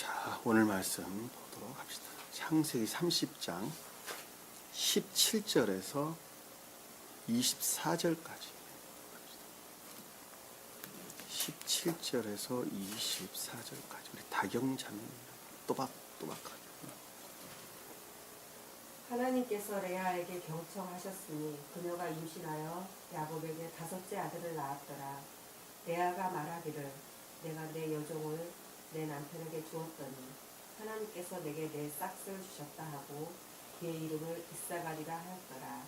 자, 오늘 말씀 보도록 합시다. 창세기 30장 17절에서 24절까지. 17절에서 24절까지. 우리 다경자매입니다. 또박또박하게. 하나님께서 레아에게 경청하셨으니 그녀가 임신하여 야곱에게 5째 아들을 낳았더라. 레아가 말하기를 내가 내 여종을 내 남편에게 주었더니 하나님께서 내게 내 싹을 주셨다 하고 그의 이름을 이사가리라 하였더라.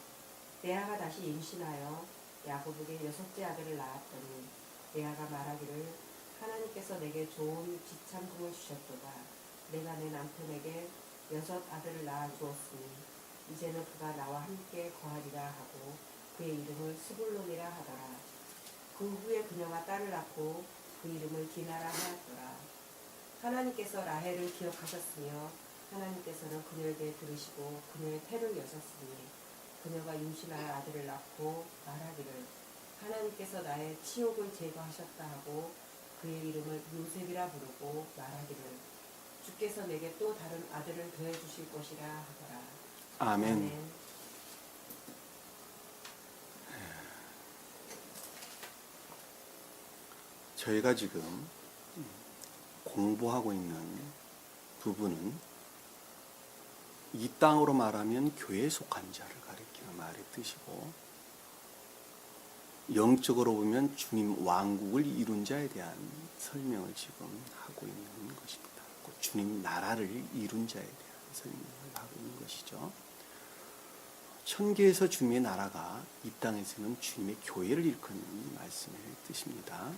레아가 다시 임신하여 야곱에게 6째 아들을 낳았더니 레아가 말하기를 하나님께서 내게 좋은 지참금을 주셨도다. 내가 내 남편에게 6 아들을 낳아 주었으니 이제는 그가 나와 함께 거하리라 하고 그의 이름을 스불론이라 하더라. 그 후에 그녀가 딸을 낳고 그 이름을 디나라 하였더라. 하나님께서 라헬을 기억하셨으며 하나님께서는 그녀에게 들으시고 그녀의 태를 여셨으니 그녀가 임신하여 아들을 낳고 말하기를 하나님께서 나의 치욕을 제거하셨다 하고 그의 이름을 요셉이라 부르고 말하기를 주께서 내게 또 다른 아들을 더해 주실 것이라 하더라. 아멘. 아멘. 저희가 지금 공부하고 있는 부분은 이 땅으로 말하면 교회에 속한 자를 가리키는 말의 뜻이고, 영적으로 보면 주님 왕국을 이룬 자에 대한 설명을 지금 하고 있는 것입니다. 곧 주님 나라를 이룬 자에 대한 설명을 하고 있는 것이죠. 천계에서 주님의 나라가 이 땅에서는 주님의 교회를 일컫는 말씀의 뜻입니다.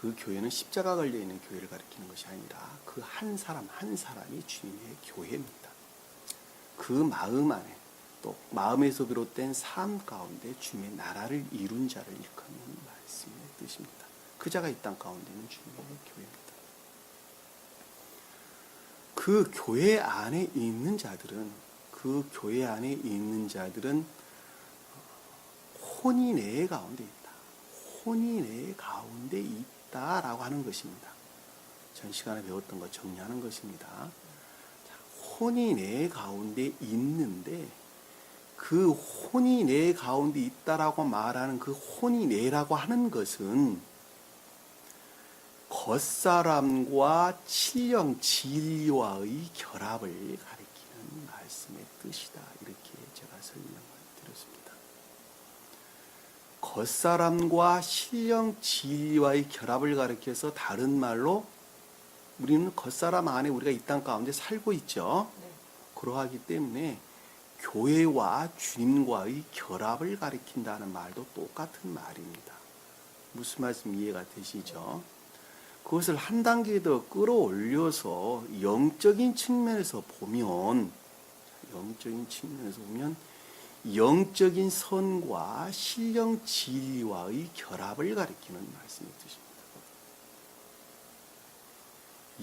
그 교회는 십자가 걸려있는 교회를 가리키는 것이 아니라 그 한 사람 한 사람이 주님의 교회입니다. 그 마음 안에 또 마음에서 비롯된 삶 가운데 주님의 나라를 이룬 자를 일컫는 말씀의 뜻입니다. 그 자가 이 땅 가운데는 주님의 교회입니다. 그 교회 안에 있는 자들은 혼이 내 가운데 있다. 혼이 내 가운데 있다라고 하는 것입니다. 전 시간에 배웠던 것 정리하는 것입니다. 혼이 내 가운데 있는데 그 혼이 내 가운데 있다라고 말하는 그 혼이 내라고 하는 것은 겉사람과 친령 진리와의 결합을 가리키는 말씀의 뜻이다. 이렇게 제가 설명을 드렸습니다. 겉사람과 신령 진리와의 결합을 가리켜서 다른 말로 우리는 겉사람 안에 우리가 이 땅 가운데 살고 있죠. 그러하기 때문에 교회와 주님과의 결합을 가리킨다는 말도 똑같은 말입니다. 무슨 말씀 이해가 되시죠? 그것을 한 단계 더 끌어올려서 영적인 측면에서 보면 영적인 선과 신령 진리와의 결합을 가리키는 말씀의 뜻입니다.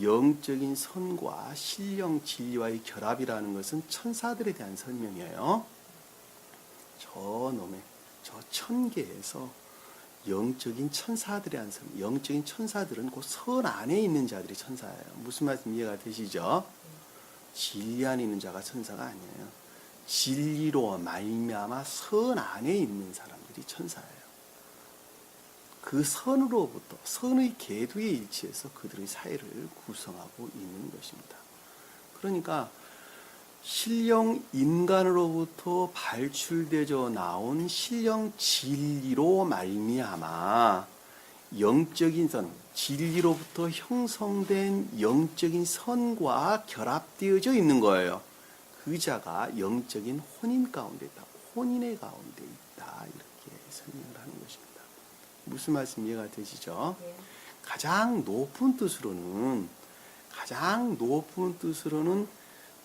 영적인 선과 신령 진리와의 결합이라는 것은 천사들에 대한 설명이에요. 저 천계에서 영적인 천사들에 대한 설명. 영적인 천사들은 그 선 안에 있는 자들이 천사예요. 무슨 말씀 이해가 되시죠? 진리 안에 있는 자가 천사가 아니에요. 진리로 말미암아 선 안에 있는 사람들이 천사예요. 그 선으로부터 선의 궤도에 일치해서 그들의 사회를 구성하고 있는 것입니다. 그러니까 신령 인간으로부터 발출되어 나온 신령 진리로 말미암아 영적인 선, 진리로부터 형성된 영적인 선과 결합되어져 있는 거예요. 그 자가 영적인 혼인 가운데 있다. 혼인의 가운데 있다. 이렇게 설명을 하는 것입니다. 무슨 말씀 이해가 되시죠? 네. 가장 높은 뜻으로는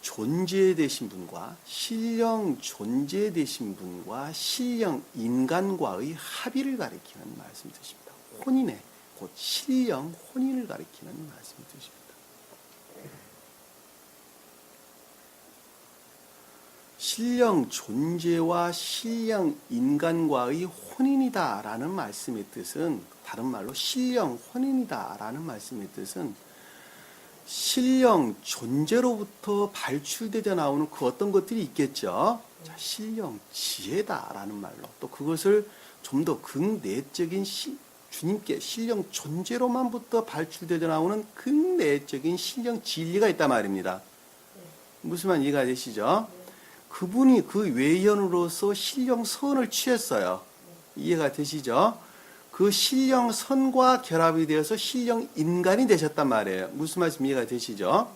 존재되신 분과 신령 존재되신 분과 신령 인간과의 합의를 가리키는 말씀 뜻입니다. 혼인의 곧 신령 혼인을 가리키는 말씀 뜻입니다. 신령 존재와 신령 인간과의 혼인이다라는 말씀의 뜻은, 다른 말로 신령 혼인이다라는 말씀의 뜻은 신령 존재로부터 발출되져 나오는 그 어떤 것들이 있겠죠. 자, 신령 지혜다라는 말로 또 그것을 좀 더 극내적인 주님께 신령 존재로만부터 발출되져 나오는 극내적인 신령 진리가 있단 말입니다. 무슨 말 이해가 되시죠? 그분이 그 외연으로서 신령 선을 취했어요. 이해가 되시죠? 그 신령 선과 결합이 되어서 신령 인간이 되셨단 말이에요. 무슨 말씀 이해가 되시죠?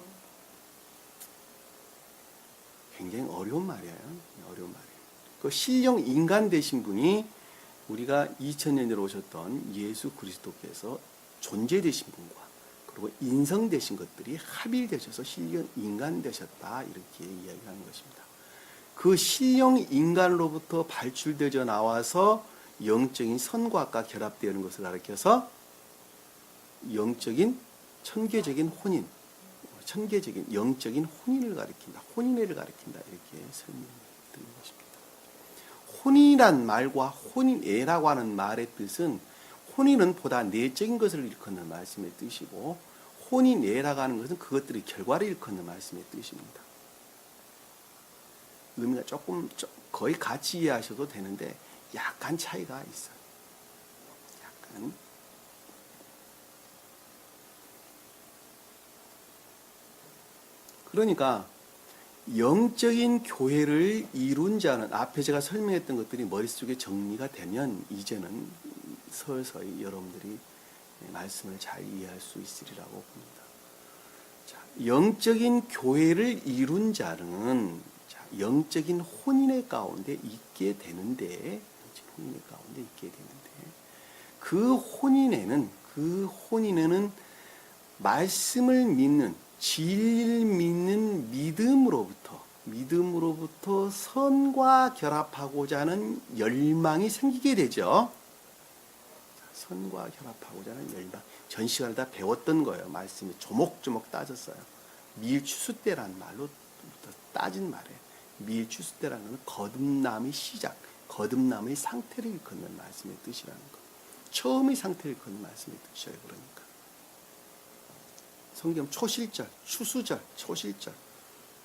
굉장히 어려운 말이에요. 어려운 말이에요. 그 신령 인간 되신 분이 우리가 2000년 전에 오셨던 예수 그리스도께서 존재되신 분과 그리고 인성되신 것들이 합일되셔서 신령 인간 되셨다 이렇게 이야기하는 것입니다. 그 신령 인간으로부터 발출되어 나와서 영적인 선과가 결합되는 것을 가리켜서 영적인 천계적인 혼인, 천계적인 영적인 혼인을 가리킨다. 혼인애를 가리킨다. 이렇게 설명드리는 것입니다. 혼인이란 말과 혼인애라고 하는 말의 뜻은 혼인은 보다 내적인 것을 일컫는 말씀의 뜻이고 혼인애라고 하는 것은 그것들의 결과를 일컫는 말씀의 뜻입니다. 의미가 조금 거의 같이 이해하셔도 되는데 약간 차이가 있어요. 약간. 그러니까 영적인 교회를 이룬 자는 앞에 제가 설명했던 것들이 머릿속에 정리가 되면 이제는 서서히 여러분들이 말씀을 잘 이해할 수 있으리라고 봅니다. 자, 영적인 교회를 이룬 자는 영적인 혼인의 가운데 있게 되는데 혼인의 가운데 있게 되는데 그 혼인에는 말씀을 믿는 진리를 믿는 믿음으로부터 선과 결합하고자 하는 열망이 생기게 되죠. 선과 결합하고자 하는 열망. 전 시간에 다 배웠던 거예요. 말씀이 조목조목 따졌어요. 밀추수때라는 말로 따진 말이에요. 밀추수때라는 건 거듭남의 시작, 거듭남의 상태를 일컫는 말씀의 뜻이라는 거. 처음의 상태를 일컫는 말씀의 뜻이에요. 그러니까. 성경 초실절, 추수절, 초실절.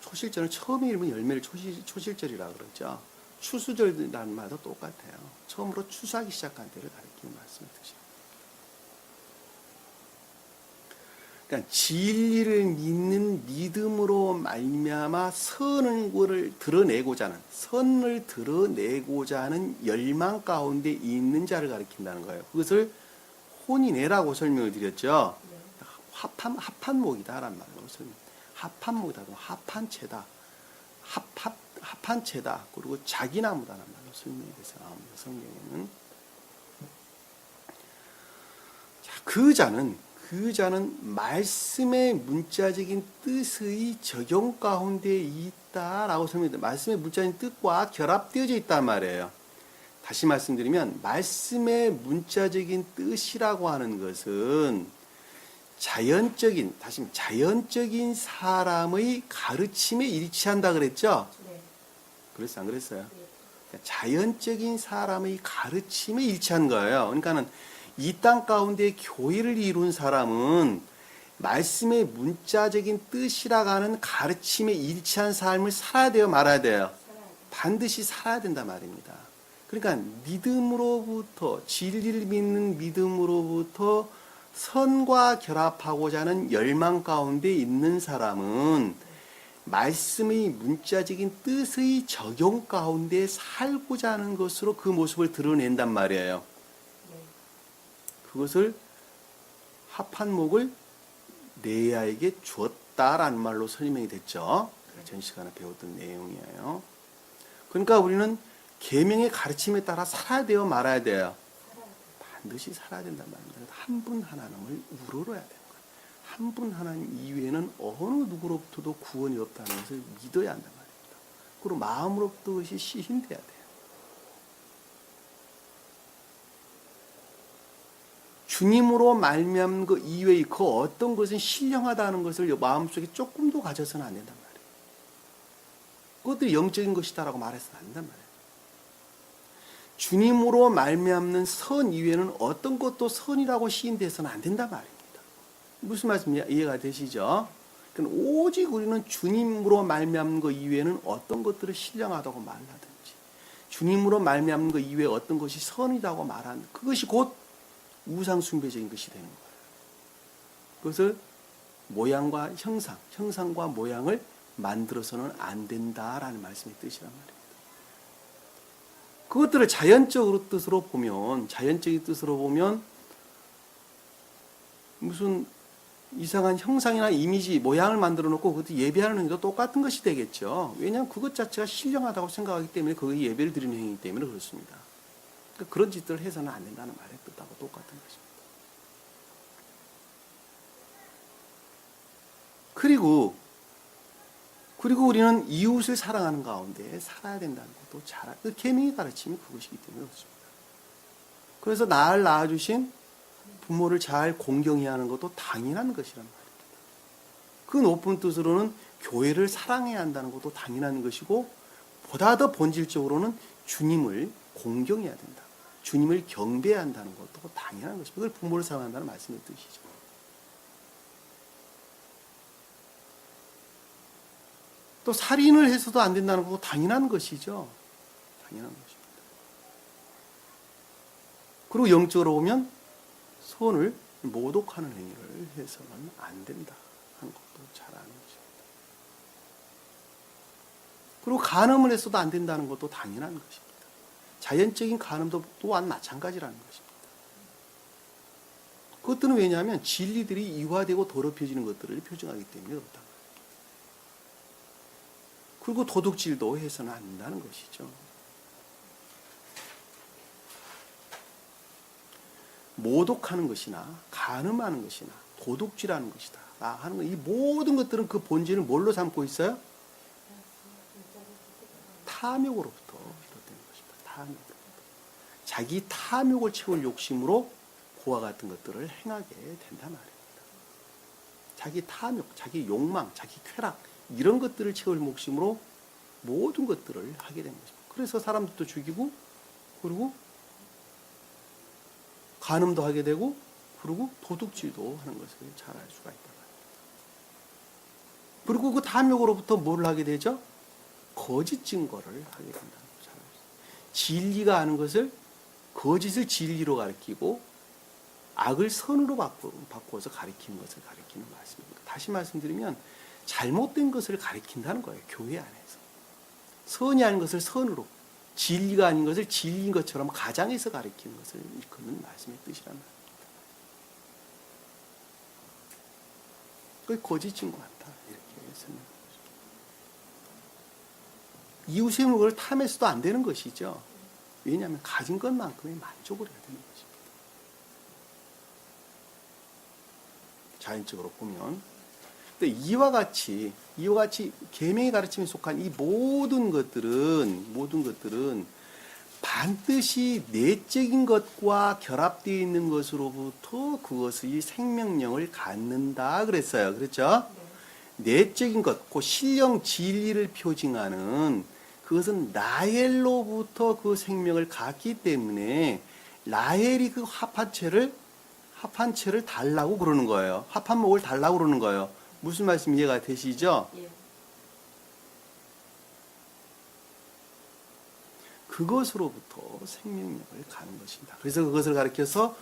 초실절은 처음에 읽으면 열매를 초실절이라고 그러죠. 추수절이라는 말도 똑같아요. 처음으로 추수하기 시작한 때를 가리키는 말씀의 뜻이에요. 그러니까 진리를 믿는 믿음으로 말미암아 선을 드러내고자 하는 열망 가운데 있는 자를 가리킨다는 거예요. 그것을 혼인애라고 설명을 드렸죠. 합한목이다라는 말로 설명. 합한목이다, 합한체다, 합한체다. 그리고 자기나무다라는 말로 설명이 돼서 나옵니다. 성경에는. 자, 그 자는 말씀의 문자적인 뜻의 적용 가운데 있다라고 설명합니다. 말씀의 문자적인 뜻과 결합되어져 있단 말이에요. 다시 말씀드리면 말씀의 문자적인 뜻이라고 하는 것은 자연적인 사람의 가르침에 일치한다 그랬죠? 네. 그랬어요, 안 그랬어요? 네. 그러니까 자연적인 사람의 가르침에 일치한 거예요. 그러니까는 이 땅 가운데 교회를 이룬 사람은 말씀의 문자적인 뜻이라고 하는 가르침에 일치한 삶을 살아야 돼요, 말아야 돼요? 반드시 살아야 된단 말입니다. 그러니까 진리를 믿는 믿음으로부터 선과 결합하고자 하는 열망 가운데 있는 사람은 말씀의 문자적인 뜻의 적용 가운데 살고자 하는 것으로 그 모습을 드러낸단 말이에요. 그것을 합한목을 레아에게 주었다라는 말로 설명이 됐죠. 전 시간에 배웠던 내용이에요. 그러니까 우리는 계명의 가르침에 따라 살아야 돼요, 말아야 돼요? 반드시 살아야 된단 말입니다. 한 분 하나님을 우러러야 되는 거예요. 한 분 하나님 이외에는 어느 누구로부터도 구원이 없다는 것을 믿어야 한단 말입니다. 그리고 마음으로부터 그것이 시인돼야 돼요. 주님으로 말미암는 그 이외의 그 어떤 것은 신령하다는 것을 마음속에 조금도 가져서는 안 된단 말이에요. 그것들이 영적인 것이다라고 말해서는 안 된단 말이에요. 주님으로 말미암는 선 이외에는 어떤 것도 선이라고 시인돼서는 안 된단 말입니다. 무슨 말씀 이해가 되시죠? 그러니까 오직 우리는 주님으로 말미암는 것 이외에는 어떤 것들을 신령하다고 말하든지 주님으로 말미암는 것 이외에 어떤 것이 선이라고 말하는 그것이 곧 우상 숭배적인 것이 되는 거예요. 그것을 모양과 형상과 모양을 만들어서는 안 된다라는 말씀의 뜻이란 말입니다. 그것들을 자연적인 뜻으로 보면 무슨 이상한 형상이나 이미지, 모양을 만들어 놓고 그것도 예배하는 행위도 똑같은 것이 되겠죠. 왜냐하면 그것 자체가 신령하다고 생각하기 때문에 거기에 예배를 드리는 행위이기 때문에 그렇습니다. 그러니까 그런 짓들을 해서는 안 된다는 말의 뜻하고 똑같은 것입니다. 그리고 우리는 이웃을 사랑하는 가운데 살아야 된다는 것도 그 계명의 가르침이 그것이기 때문에 그렇습니다. 그래서 나를 낳아주신 부모를 잘 공경해야 하는 것도 당연한 것이란 말입니다. 그 높은 뜻으로는 교회를 사랑해야 한다는 것도 당연한 것이고 보다 더 본질적으로는 주님을 공경해야 된다. 주님을 경배해야 한다는 것도 당연한 것입니다. 그걸 부모를 사랑한다는 말씀의 뜻이죠. 또 살인을 해서도 안 된다는 것도 당연한 것이죠. 당연한 것입니다. 그리고 영적으로 보면 손을 모독하는 행위를 해서는 안 된다 하는 것도 잘 아는 것입니다. 그리고 간음을 해서도 안 된다는 것도 당연한 것입니다. 자연적인 간음도 또한 마찬가지라는 것입니다. 그것들은 왜냐하면 진리들이 이화되고 더럽혀지는 것들을 표정하기 때문에 그렇다. 그리고 도둑질도 해서는 안 된다는 것이죠. 모독하는 것이나 간음하는 것이나 도둑질하는 것이다 하는 것, 이 모든 것들은 그 본질을 뭘로 삼고 있어요? 탐욕으로부터 비롯되는 것입니다. 탐욕으로부터. 자기 탐욕을 채울 욕심으로 그와 같은 것들을 행하게 된단 말입니다. 자기 탐욕, 자기 욕망, 자기 쾌락 이런 것들을 채울 목심으로 모든 것들을 하게 된 것입니다. 그래서 사람들도 죽이고 그리고 간음도 하게 되고 그리고 도둑질도 하는 것을 잘 알 수가 있다. 그리고 그 탐욕으로부터 뭘 하게 되죠? 거짓 증거를 하게 된다는 것을 잘 알죠. 진리가 아는 것을 거짓을 진리로 가리키고 악을 선으로 바꾸어서 가리키는 것을 가리키는 말씀입니다. 다시 말씀드리면 잘못된 것을 가리킨다는 거예요. 교회 안에서. 선이 아닌 것을 선으로, 진리가 아닌 것을 진리인 것처럼 가장해서 가리키는 것을 일컫는 말씀의 뜻이란 말입니다. 그게 거짓 증거한다. 이렇게 설명합니다. 이웃의 물건을 탐해서도 안 되는 것이죠. 왜냐하면 가진 것만큼의 만족을 해야 되는 것입니다. 자연적으로 보면 이와 같이 계명의 가르침에 속한 이 모든 것들은 반드시 내적인 것과 결합되어 있는 것으로부터 그것의 생명력을 갖는다 그랬어요. 그렇죠? 내적인 것, 그 신령 진리를 표징하는 그것은 라헬로부터 그 생명을 갖기 때문에 라헬이 그 합한 채를 달라고 그러는 거예요. 합한 목을 달라고 그러는 거예요. 무슨 말씀 이해가 되시죠? 예. 그것으로부터 생명력을 가는 것입니다. 그래서 그것을 가리켜서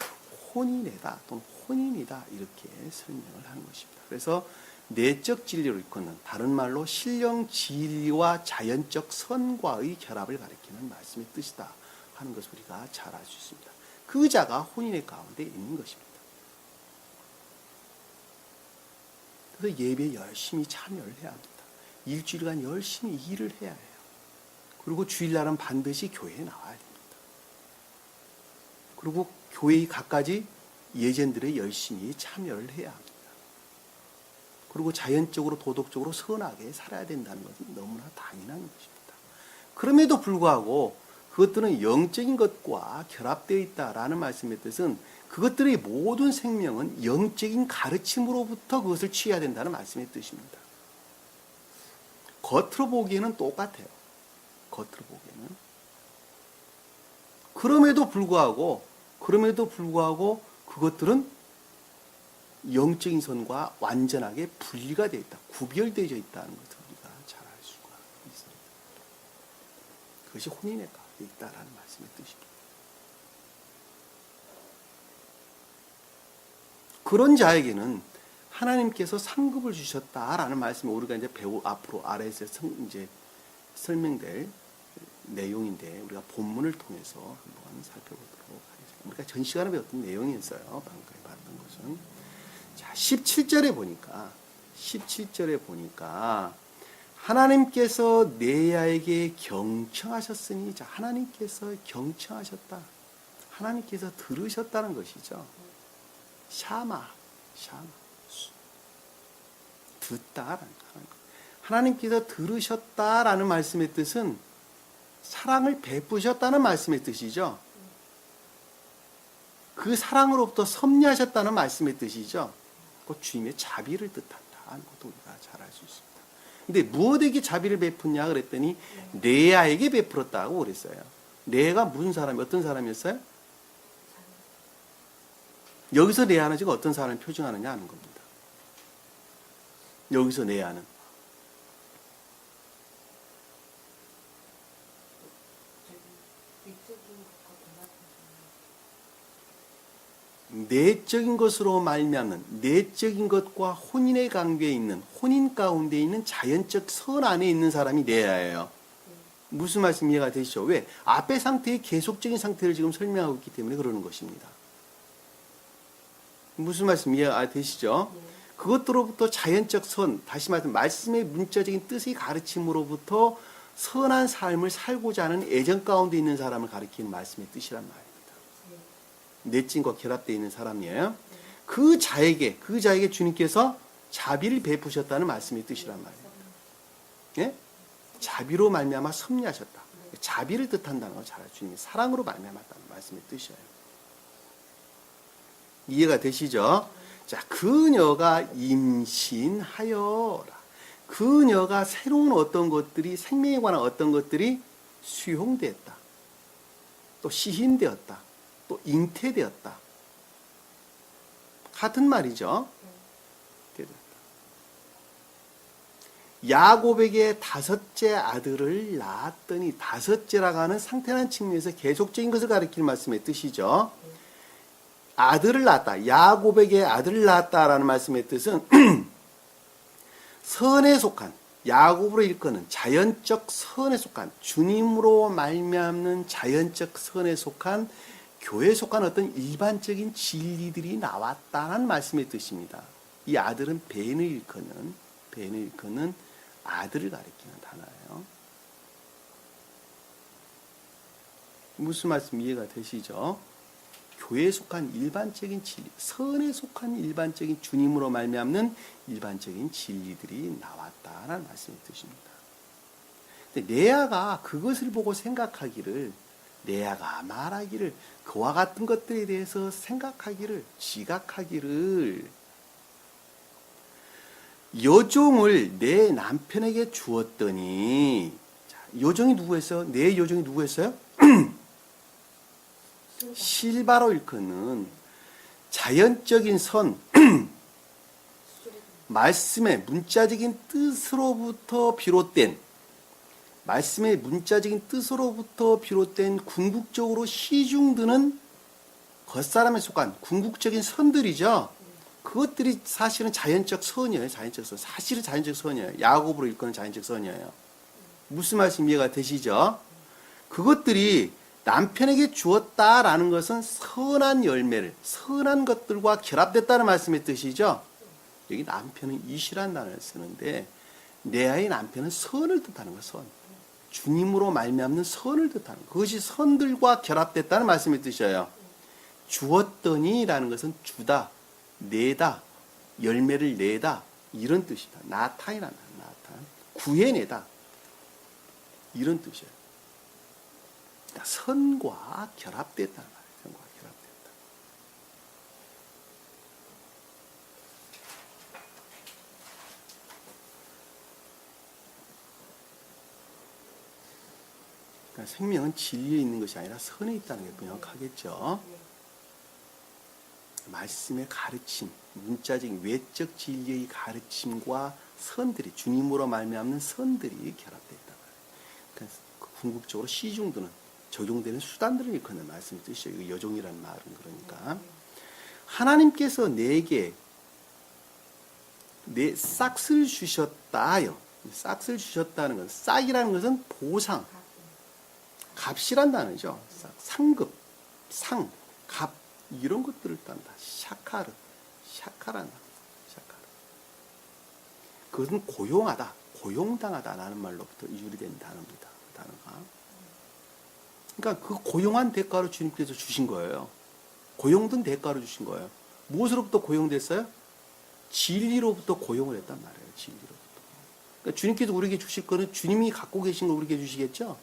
혼인이다 또는 혼인이다 이렇게 설명을 하는 것입니다. 그래서 내적 진리로 일컫는 다른 말로 신령 진리와 자연적 선과의 결합을 가리키는 말씀의 뜻이다 하는 것을 우리가 잘 알 수 있습니다. 그 자가 혼인의 가운데 있는 것입니다. 그래서 예배에 열심히 참여를 해야 합니다. 일주일간 열심히 일을 해야 해요. 그리고 주일날은 반드시 교회에 나와야 됩니다. 그리고 교회의 갖가지 예전들에 열심히 참여를 해야 합니다. 그리고 자연적으로 도덕적으로 선하게 살아야 된다는 것은 너무나 당연한 것입니다. 그럼에도 불구하고 그것들은 영적인 것과 결합되어 있다라는 말씀의 뜻은 그것들의 모든 생명은 영적인 가르침으로부터 그것을 취해야 된다는 말씀의 뜻입니다. 겉으로 보기에는 똑같아요. 겉으로 보기에는. 그럼에도 불구하고 그것들은 영적인 선과 완전하게 분리가 되어 있다. 구별되어 있다는 것을 우리가 잘 알 수가 있습니다. 그것이 혼인의 가운데 있다라는 말씀의 뜻입니다. 그런 자에게는 하나님께서 상급을 주셨다라는 말씀을 우리가 이제 앞으로 아래에서 이제 설명될 내용인데 우리가 본문을 통해서 한번 살펴보도록 하겠습니다. 우리가 전 시간에 배웠던 내용이었어요. 방금 봤던 것은. 자, 17절에 보니까 하나님께서 레아에게 경청하셨으니, 자, 하나님께서 경청하셨다. 하나님께서 들으셨다는 것이죠. 샤마. 듣다라는 거. 하나님께서 들으셨다라는 말씀의 뜻은 사랑을 베푸셨다는 말씀의 뜻이죠. 그 사랑으로부터 섭리하셨다는 말씀의 뜻이죠. 그 주님의 자비를 뜻한다는 것도 우리가 잘 알 수 있습니다. 근데 무엇에게 자비를 베푸냐 그랬더니 레아에게 베풀었다고 그랬어요. 레아가 무슨 사람이, 어떤 사람이었어요? 여기서 레아는 지금 어떤 사람을 표징하느냐 하는 겁니다. 여기서 레아는 내적인 것으로 말미암는, 내적인 것과 혼인의 관계에 있는, 혼인 가운데 있는 자연적 선 안에 있는 사람이 레아예요. 무슨 말씀 이해가 되시죠? 왜? 앞의 상태의 계속적인 상태를 지금 설명하고 있기 때문에 그러는 것입니다. 무슨 말씀 이해가 되시죠? 그것들로부터 자연적 선, 다시 말하면 말씀의 문자적인 뜻의 가르침으로부터 선한 삶을 살고자 하는 애정 가운데 있는 사람을 가리키는 말씀의 뜻이란 말입니다. 내적인과 결합되어 있는 사람이에요. 그 자에게 주님께서 자비를 베푸셨다는 말씀의 뜻이란 말입니다. 예? 자비로 말미암아 섭리하셨다. 자비를 뜻한다는 걸 잘 알죠. 주님이 사랑으로 말미암았다는 말씀의 뜻이에요. 이해가 되시죠? 자, 그녀가 임신하여라. 그녀가 새로운 어떤 것들이, 생명에 관한 어떤 것들이 수용되었다. 또 시hin되었다. 또 잉태되었다. 같은 말이죠. 야곱에게 다섯째 아들을 낳았더니, 다섯째라고 하는 상태란 측면에서 계속적인 것을 가리키는 말씀의 뜻이죠. 아들을 낳았다. 야곱에게 아들을 낳았다라는 말씀의 뜻은 선에 속한, 야곱으로 일컫는 자연적 선에 속한, 주님으로 말미암는 자연적 선에 속한, 교회에 속한 어떤 일반적인 진리들이 나왔다는 말씀의 뜻입니다. 이 아들은 벤을 일컫는 아들을 가리키는 단어예요. 무슨 말씀 이해가 되시죠? 교회에 속한 일반적인 진리, 선에 속한 일반적인 주님으로 말미암는 일반적인 진리들이 나왔다는 말씀의 뜻입니다. 근데 레아가 그것을 보고 생각하기를, 레아가 말하기를, 그와 같은 것들에 대해서 생각하기를, 지각하기를, 여종을 내 남편에게 주었더니, 자, 여종이 누구였어요? 내 여종이 누구였어요? 실바로 일컫는 자연적인 선, 말씀의 문자적인 뜻으로부터 비롯된, 말씀의 문자적인 뜻으로부터 비롯된 궁극적으로 시중드는 겉사람에 속한 궁극적인 선들이죠. 그것들이 사실은 자연적 선이에요. 자연적 선. 사실은 자연적 선이에요. 야곱으로 일컫는 자연적 선이에요. 무슨 말씀 이해가 되시죠? 그것들이 남편에게 주었다라는 것은 선한 열매를, 선한 것들과 결합됐다는 말씀의 뜻이죠. 여기 남편은 이시라는 단어를 쓰는데, 레아의 남편은 선을 뜻하는 거예요. 선. 주님으로 말미암는 선을 뜻하는 거예요. 그것이 선들과 결합됐다는 말씀의 뜻이에요. 주었더니라는 것은 주다, 내다, 열매를 내다, 이런 뜻이다. 나타이란다. 나타. 구해내다, 이런 뜻이에요. 그러니까 선과 결합됐다는 말이에요. 선과 결합됐다. 그러니까 생명은 진리에 있는 것이 아니라 선에 있다는 게 명확하겠죠. 말씀의 가르침, 문자적인 외적 진리의 가르침과 선들이 주님으로 말미암는 선들이 결합되어 있다. 그러니까 궁극적으로 시중도는 적용되는 수단들을 일컫는 말씀이 뜻이죠. 이거 여종이라는 말은 그러니까 하나님께서 내게 내 싹을 주셨다요. 싹을 주셨다는 건 싹이라는 것은 보상, 값이란 단어죠. 상급, 상, 값 이런 것들을 딴다. 샤카르, 샤카란 단어. 샤카르. 그것은 고용하다, 고용당하다라는 말로부터 유래된 단어입니다. 단어가. 그러니까 그 고용한 대가로 주님께서 주신 거예요. 고용된 대가로 주신 거예요. 무엇으로부터 고용됐어요? 진리로부터 고용을 했단 말이에요. 진리로부터. 그러니까 주님께서 우리에게 주실 거는 주님이 갖고 계신 걸 우리에게 주시겠죠?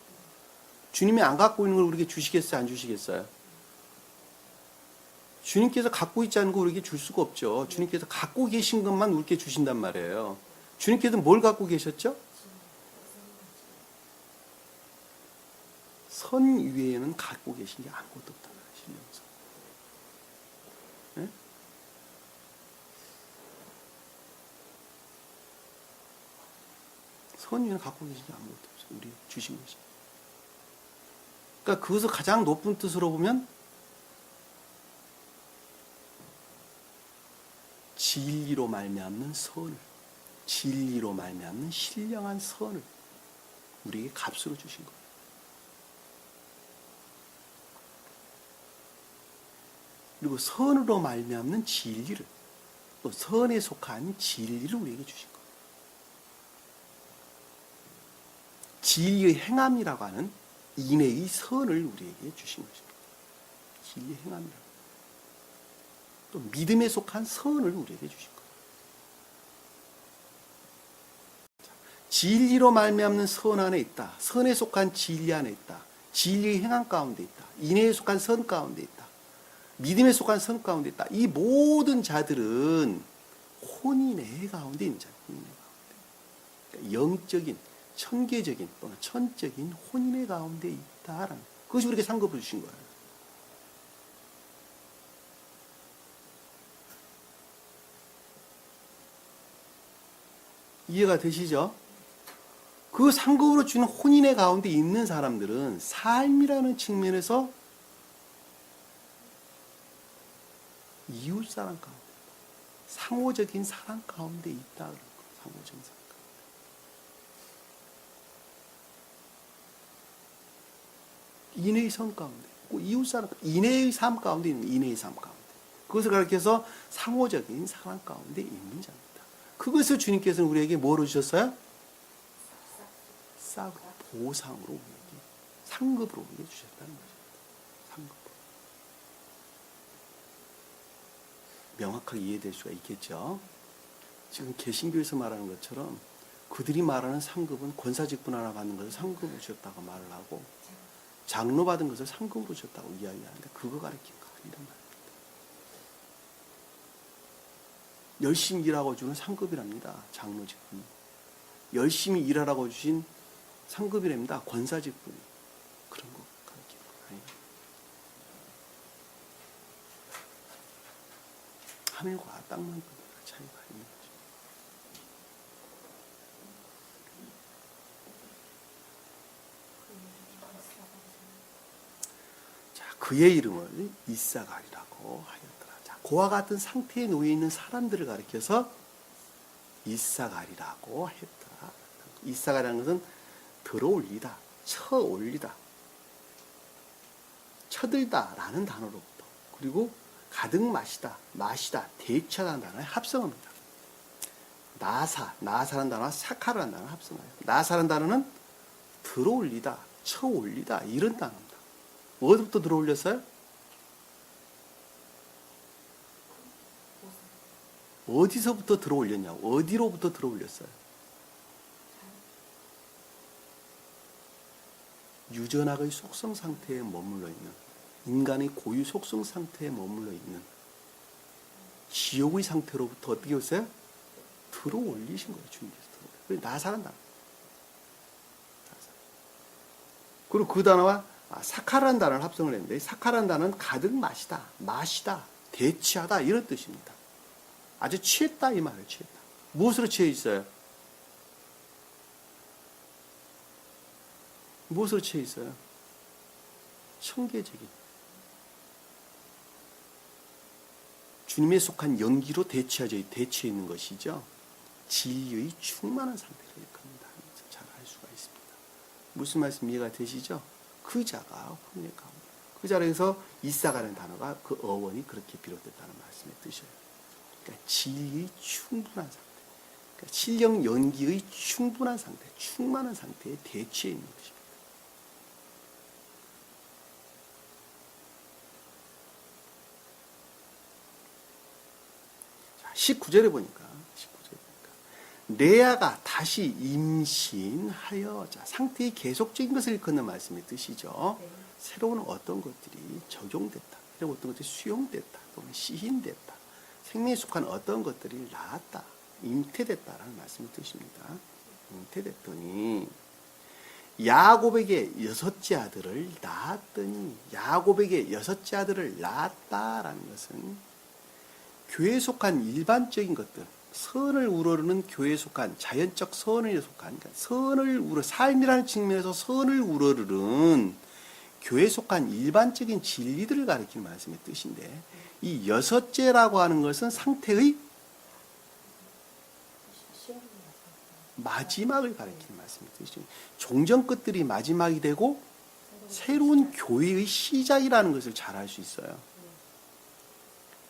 주님이 안 갖고 있는 걸 우리에게 주시겠어요? 안 주시겠어요? 주님께서 갖고 있지 않은 거 우리에게 줄 수가 없죠. 주님께서 갖고 계신 것만 우리에게 주신단 말이에요. 주님께서 뭘 갖고 계셨죠? 선 위에는 갖고 계신 게 아무것도 없단 말이에요. 신령선. 네? 선 위에는 갖고 계신 게 아무것도 없어요. 우리 주신 것이. 그러니까 그것을 가장 높은 뜻으로 보면 진리로 말미암는 선을, 진리로 말미암는 신령한 선을 우리에게 값으로 주신 거예요. 그리고 선으로 말미암는 진리를, 또 선에 속한 진리를 우리에게 주신 거예요. 진리의 행함이라고 하는 인애의 선을 우리에게 주신 것입니다. 진리의 행함이라고. 또 믿음에 속한 선을 우리에게 주신 거예요. 진리로 말미암는 선 안에 있다. 선에 속한 진리 안에 있다. 진리의 행함 가운데 있다. 인애에 속한 선 가운데 있다. 믿음에 속한 선 가운데 있다. 이 모든 자들은 혼인의 가운데 있는 자예요. 혼인의 가운데. 그러니까 영적인, 천계적인 또는 천적인 혼인의 가운데 있다라는 그것이 우리에게 상급을 주신 거예요. 이해가 되시죠? 그 상급으로 주는 혼인의 가운데 있는 사람들은 삶이라는 측면에서 이웃사랑 가운데, 상호적인 사랑 가운데 있다. 상호적인 사랑 가운데. 인애의 선 가운데 있고, 이웃사랑, 인애의 삶 가운데 있는 인애의 삶 가운데. 그것을 가르쳐서 상호적인 사랑 가운데 있는 자입니다. 그것을 주님께서는 우리에게 뭐로 주셨어요? 싹 보상으로 우리에게, 상급으로 우리에게 주셨다는 것입니다. 상급. 명확하게 이해될 수가 있겠죠. 지금 개신교에서 말하는 것처럼 그들이 말하는 상급은 권사직분 하나 받는 것을 상급으로 주셨다고 말을 하고 장로 받은 것을 상급으로 주셨다고 이야기하는데 그거 가르친 거 아니란 말입니다. 열심히 일하고 주는 상급이랍니다. 장로직분이. 열심히 일하라고 주신 상급이랍니다. 권사직분이. 그런 거 가르치는 거 아니에요. 하늘과 땅만큼 차이가 있는 거죠. 자, 그의 이름을 이사갈이라고 하였더라. 자, 그와 같은 상태에 놓여 있는 사람들을 가리켜서 이사갈이라고 했더라. 이사갈이라는 것은 들어올리다, 쳐올리다, 쳐들다라는 단어로부터 그리고 가득 마시다, 마시다, 대처하는 단어의 합성어입니다. 나사라는 단어와 사카라는 단어를 합성해요. 나사라는 단어는 들어올리다, 쳐올리다 이런 단어입니다. 어디부터 들어올렸어요? 어디서부터 들어올렸냐고. 어디로부터 들어올렸어요? 유전학의 속성 상태에 머물러 있는, 인간의 고유 속성 상태에 머물러 있는 지옥의 상태로부터 어떻게 오세요? 들어올리신 거예요. 주님께서. 그게 나사란다. 그리고 그 단어와 사카라는 단어를 합성을 했는데 사카라는 단어는 가득 마시다, 마시다, 대취하다 이런 뜻입니다. 아주 취했다 이 말을 취했다. 무엇으로 취해 있어요? 무엇으로 취해 있어요? 청계적인 주님에 속한 연기로 대취해 있는 것이죠. 진리의 충만한 상태를 일컫는다. 잘 알 수가 있습니다. 무슨 말씀 이해가 되시죠? 그 자가 혼내가고 그 자리에서 있어가는 단어가 그 어원이 그렇게 비롯됐다는 말씀의 뜻이에요. 그러니까 진리의 충분한 상태, 그러니까 신령 연기의 충분한 상태, 충만한 상태에 대취해 있는 것입니다. 19절에 보니까 레아가 다시 임신하여, 자, 상태의 계속적인 것을 일컫는 말씀의 뜻이죠. 네. 새로운 어떤 것들이 적용됐다, 새로운 어떤 것들이 수용됐다, 또는 시인됐다, 생명에 속한 어떤 것들이 나았다, 잉태됐다라는 말씀의 뜻입니다. 잉태됐더니 야곱에게 여섯째 아들을 낳았더니, 야곱에게 여섯째 아들을 낳았다라는 것은 교회에 속한 일반적인 것들, 선을 우러르는 교회에 속한 자연적 선을 속한, 그러니까 선을 삶이라는 측면에서 선을 우러르는 교회에 속한 일반적인 진리들을 가리키는 말씀의 뜻인데, 이 여섯째라고 하는 것은 상태의 마지막을 가리키는 말씀의 뜻이죠. 종전 것들이 마지막이 되고 새로운 교회의 시작이라는 것을 잘 알 수 있어요.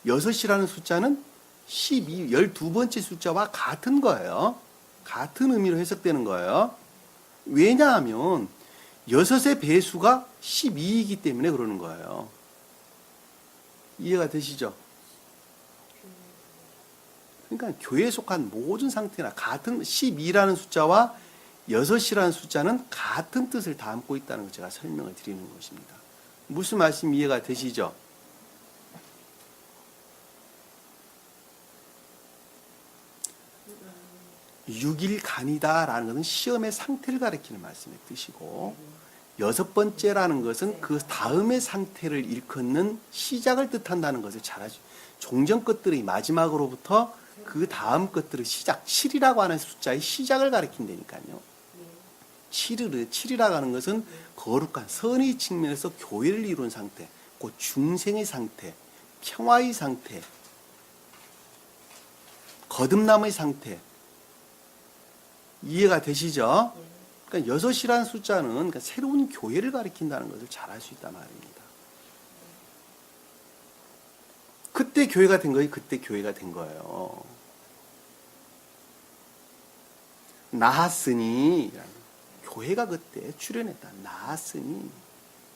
여섯이라는 숫자는 12번째 숫자와 같은 거예요. 같은 의미로 해석되는 거예요. 왜냐하면 여섯의 배수가 12이기 때문에 그러는 거예요. 이해가 되시죠? 그러니까 교회에 속한 모든 상태나 같은 12라는 숫자와 6이라는 숫자는 같은 뜻을 담고 있다는 걸 제가 설명을 드리는 것입니다. 무슨 말씀 이해가 되시죠? 육일간이다라는 것은 시험의 상태를 가리키는 말씀의 뜻이고, 여섯 번째라는 것은 그 다음의 상태를 일컫는 시작을 뜻한다는 것을 잘 아시죠. 종전 것들의 마지막으로부터 그 다음 것들의 시작, 7이라고 하는 숫자의 시작을 가리킨다니까요. 7이라고 하는 것은 거룩한 선의 측면에서 교회를 이룬 상태, 곧 중생의 상태, 평화의 상태, 거듭남의 상태, 이해가 되시죠? 그러니까 6이라는 숫자는 그러니까 새로운 교회를 가리킨다는 것을 잘 알 수 있단 말입니다. 그때 교회가 된 거예요. 그때 교회가 된 거예요. 나았으니, 교회가 그때 출현했다. 나았으니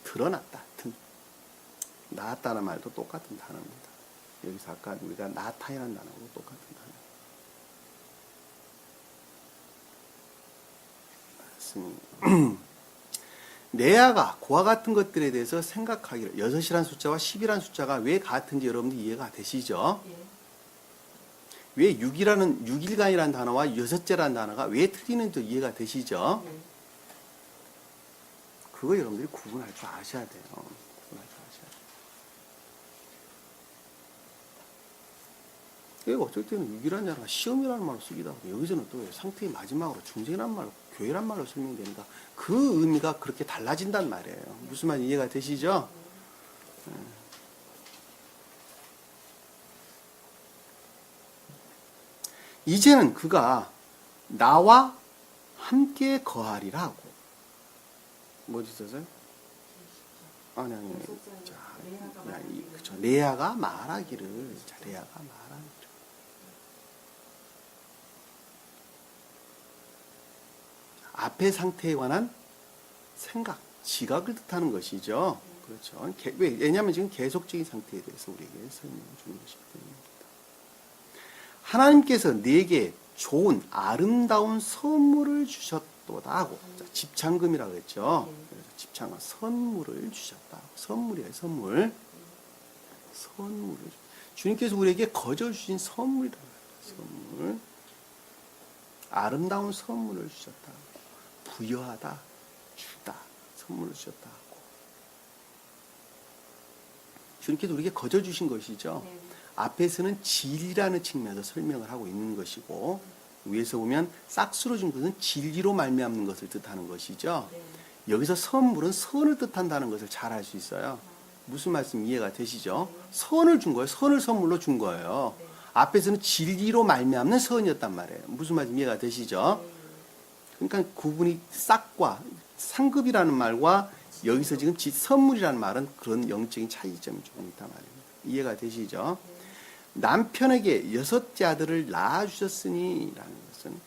드러났다. 나았다는 말도 똑같은 단어입니다. 여기서 아까 우리가 나타이라는 단어하고 똑같은 단어. 레아가 그와 같은 것들에 대해서 생각하기를, 6이라는 숫자와 10이라는 숫자가 왜 같은지 여러분들 이해가 되시죠? 왜 6일간이라는 단어와 여섯째라는 단어가 왜 틀리는지 이해가 되시죠? 그거 여러분들이 구분할 줄 아셔야 돼요. 구분할 줄 아셔야 돼요. 어쩔 때는 6이라는 단어가 시험이라는 말로 쓰기도 하고, 여기서는 또 상태의 마지막으로 중생이라는 말로, 교회란 말로 설명되니까 그 의미가 그렇게 달라진단 말이에요. 무슨 말인지 이해가 되시죠? 이제는 그가 나와 함께 거하리라고. 뭐지 써서요? 아니. 자, 그쵸. 레아가 말하기를. 자, 레아가 말하기를. 앞의 상태에 관한 생각, 지각을 뜻하는 것이죠. 그렇죠. 왜냐하면 지금 계속적인 상태에 대해서 우리에게 설명을 주는 것이기 때문입니다. 하나님께서 내게 좋은 아름다운 선물을 주셨도다 하고, 집창금이라고 했죠. 그래서 집창은 선물을 주셨다. 선물이에요, 선물. 선물을. 주님께서 우리에게 거저 주신 선물이라고 해요. 선물. 아름다운 선물을 주셨다. 부여하다, 주다, 선물을 주셨다 하고, 주님께서 우리에게 거저 주신 것이죠. 네. 앞에서는 진리라는 측면에서 설명을 하고 있는 것이고 위에서 보면 싹스로 준 것은 진리로 말미암는 것을 뜻하는 것이죠. 네. 여기서 선물은 선을 뜻한다는 것을 잘 알 수 있어요. 무슨 말씀 이해가 되시죠? 선을 준 거예요. 선을 선물로 준 거예요. 네. 앞에서는 진리로 말미암는 선이었단 말이에요. 무슨 말씀 이해가 되시죠? 그러니까 구분이 싹과 상급이라는 말과 여기서 지금 선물이라는 말은 그런 영적인 차이점이 조금 있단 말입니다. 이해가 되시죠? 남편에게 6째 아들을 낳아주셨으니 라는 것은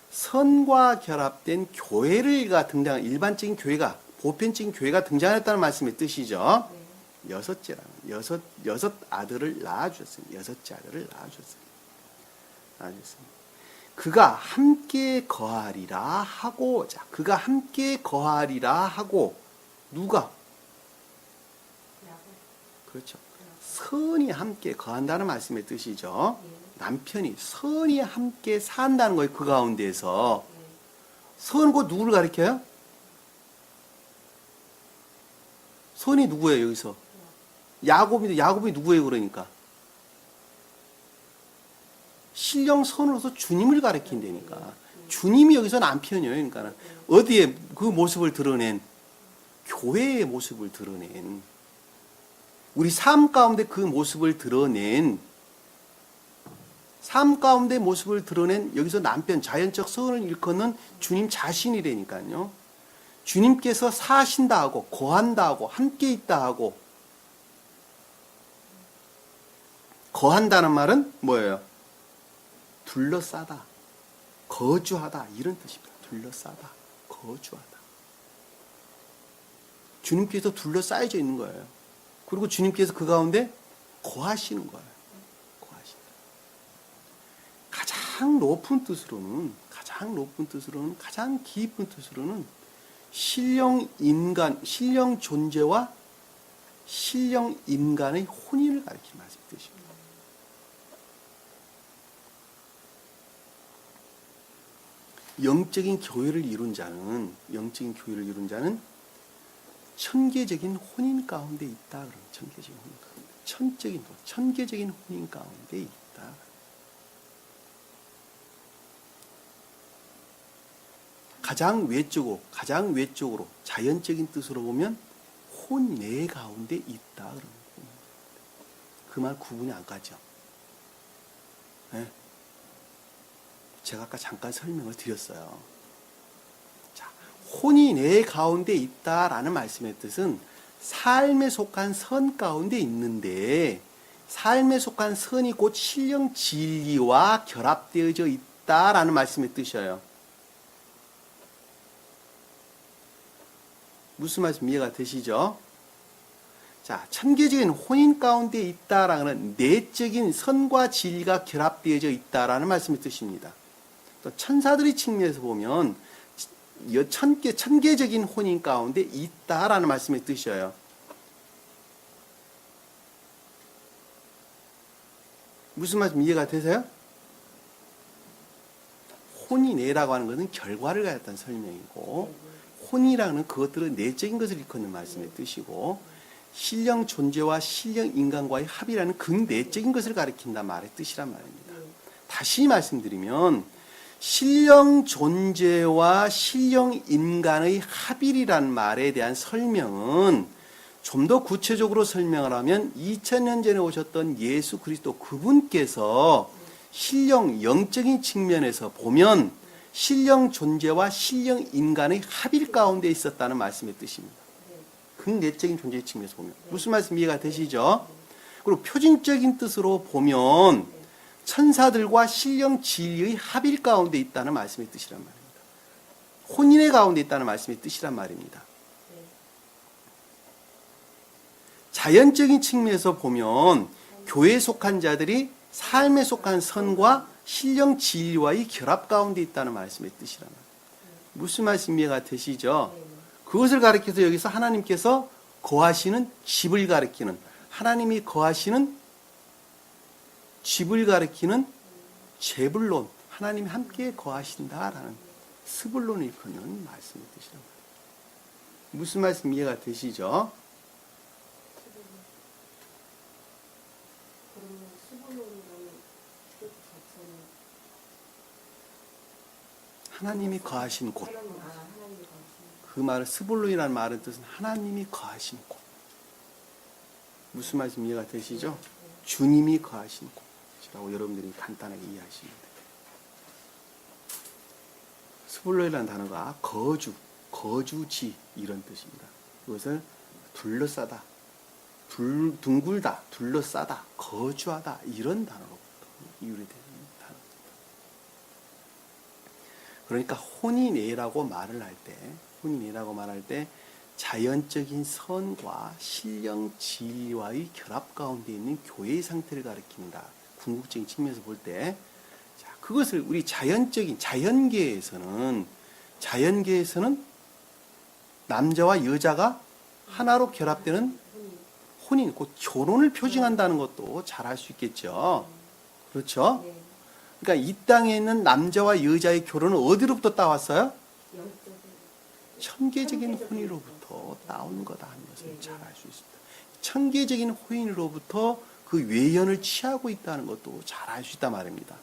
선과 결합된 교회가 등장, 일반적인 교회가, 보편적인 교회가 등장했다는 말씀의 뜻이죠. 여섯 아들을 낳아주셨으니, 6째 아들을 낳아주셨습니다. 그가 함께 거하리라 하고, 자, 그가 함께 거하리라 하고, 누가? 그렇죠. 선이 함께 거한다는 말씀의 뜻이죠. 남편이, 선이 함께 산다는 거예요. 그 가운데에서. 선은 곧 누구를 가리켜요? 선이 누구예요, 여기서? 야곱이 누구예요, 그러니까? 신령 선으로서 주님을 가리킨다니까. 주님이 여기서 남편이에요. 그러니까 어디에 그 모습을 드러낸? 교회의 모습을 드러낸, 우리 삶 가운데 그 모습을 드러낸, 삶 가운데 모습을 드러낸 여기서 남편, 자연적 선을 일컫는 주님 자신이라니까요. 주님께서 사신다 하고 거한다 하고 함께 있다 하고, 거한다는 말은 뭐예요? 둘러싸다, 거주하다 이런 뜻입니다. 둘러싸다, 거주하다. 주님께서 둘러싸여져 있는 거예요. 그리고 주님께서 그 가운데 거하시는 거예요. 거하신다. 가장 높은 뜻으로는, 가장 깊은 뜻으로는 신령 인간, 신령 존재와 신령 인간의 혼인을 가리키는 말씀의 뜻입니다. 영적인 교회를 이룬 자는 천계적인 혼인 가운데 있다. 그러면 천계적인 혼인 가운데, 천계적인 혼인 가운데 있다. 가장 외적으로 자연적인 뜻으로 보면 혼내 가운데 있다. 그 말 구분이 안 가죠. 네? 제가 아까 잠깐 설명을 드렸어요. 자, 혼이 내 가운데 있다라는 말씀의 뜻은 삶에 속한 선 가운데 있는데, 삶에 속한 선이 곧 신령 진리와 결합되어져 있다라는 말씀의 뜻이에요. 무슨 말씀 이해가 되시죠? 자, 천계적인 혼인 가운데 있다라는 내적인 선과 진리가 결합되어져 있다라는 말씀의 뜻입니다. 또 천사들의 측면에서 보면 천계적인 혼인 가운데 있다라는 말씀의 뜻이에요. 무슨 말씀 이해가 되세요? 혼이내라고 하는 것은 결과를 가졌다는 설명이고, 혼이라는 그것들은 내적인 것을 일컫는 말씀의 뜻이고, 신령 존재와 신령 인간과의 합이라는 극내적인 것을 가리킨다는 말의 뜻이란 말입니다. 다시 말씀드리면 신령 존재와 신령 인간의 합일이란 말에 대한 설명은 좀 더 구체적으로 설명을 하면 2000년 전에 오셨던 예수 그리스도 그분께서 신령 영적인 측면에서 보면 신령 존재와 신령 인간의 합일 가운데 있었다는 말씀의 뜻입니다. 극내적인 존재의 측면에서 보면. 무슨 말씀 이해가 되시죠? 그리고 표준적인 뜻으로 보면 천사들과 신령 진리의 합일 가운데 있다는 말씀의 뜻이란 말입니다. 혼인의 가운데 있다는 말씀의 뜻이란 말입니다. 자연적인 측면에서 보면 교회에 속한 자들이 삶에 속한 선과 신령 진리와의 결합 가운데 있다는 말씀의 뜻이란 말입니다. 무슨 말씀 이해가 되시죠? 그것을 가리켜서 여기서 하나님께서 거하시는 집을 가리키는, 하나님이 거하시는 집을 가리키는 제불론, 하나님이 함께 거하신다라는 스불론을 일컫는 말씀의 뜻이란 말입니다. 무슨 말씀 이해가 되시죠? 하나님이 거하신 곳. 하나님이 거하시는 그 말을 스볼로이라는 말의 뜻은 하나님이 거하신 곳. 무슨 말씀 이해가 되시죠? 주님이 거하신 곳이라고 여러분들이 간단하게 이해하시면 돼요. 스볼로이라는 단어가 거주, 거주지 이런 뜻입니다. 이것을 둘러싸다, 둥글다, 둘러싸다, 거주하다 이런 단어로부터 이유래되는 단어입니다. 그러니까 혼인애라고 말을 할 때 자연적인 선과 신령 진리와의 결합 가운데 있는 교회의 상태를 가리킵니다. 궁극적인 측면에서 볼 때, 자, 그것을 우리 자연계에서는 남자와 여자가 하나로 결합되는 혼인, 곧 결혼을 표징한다는 것도 잘 알 수 있겠죠. 그렇죠? 네. 그러니까 이 땅에 있는 남자와 여자의 결혼은 어디로부터 따왔어요? 천계적인 혼인으로부터 따온 거다 하는 것을 잘 알 수 있습니다. 천계적인 혼인으로부터 그 외연을 취하고 있다는 것도 잘 알 수 있단 말입니다.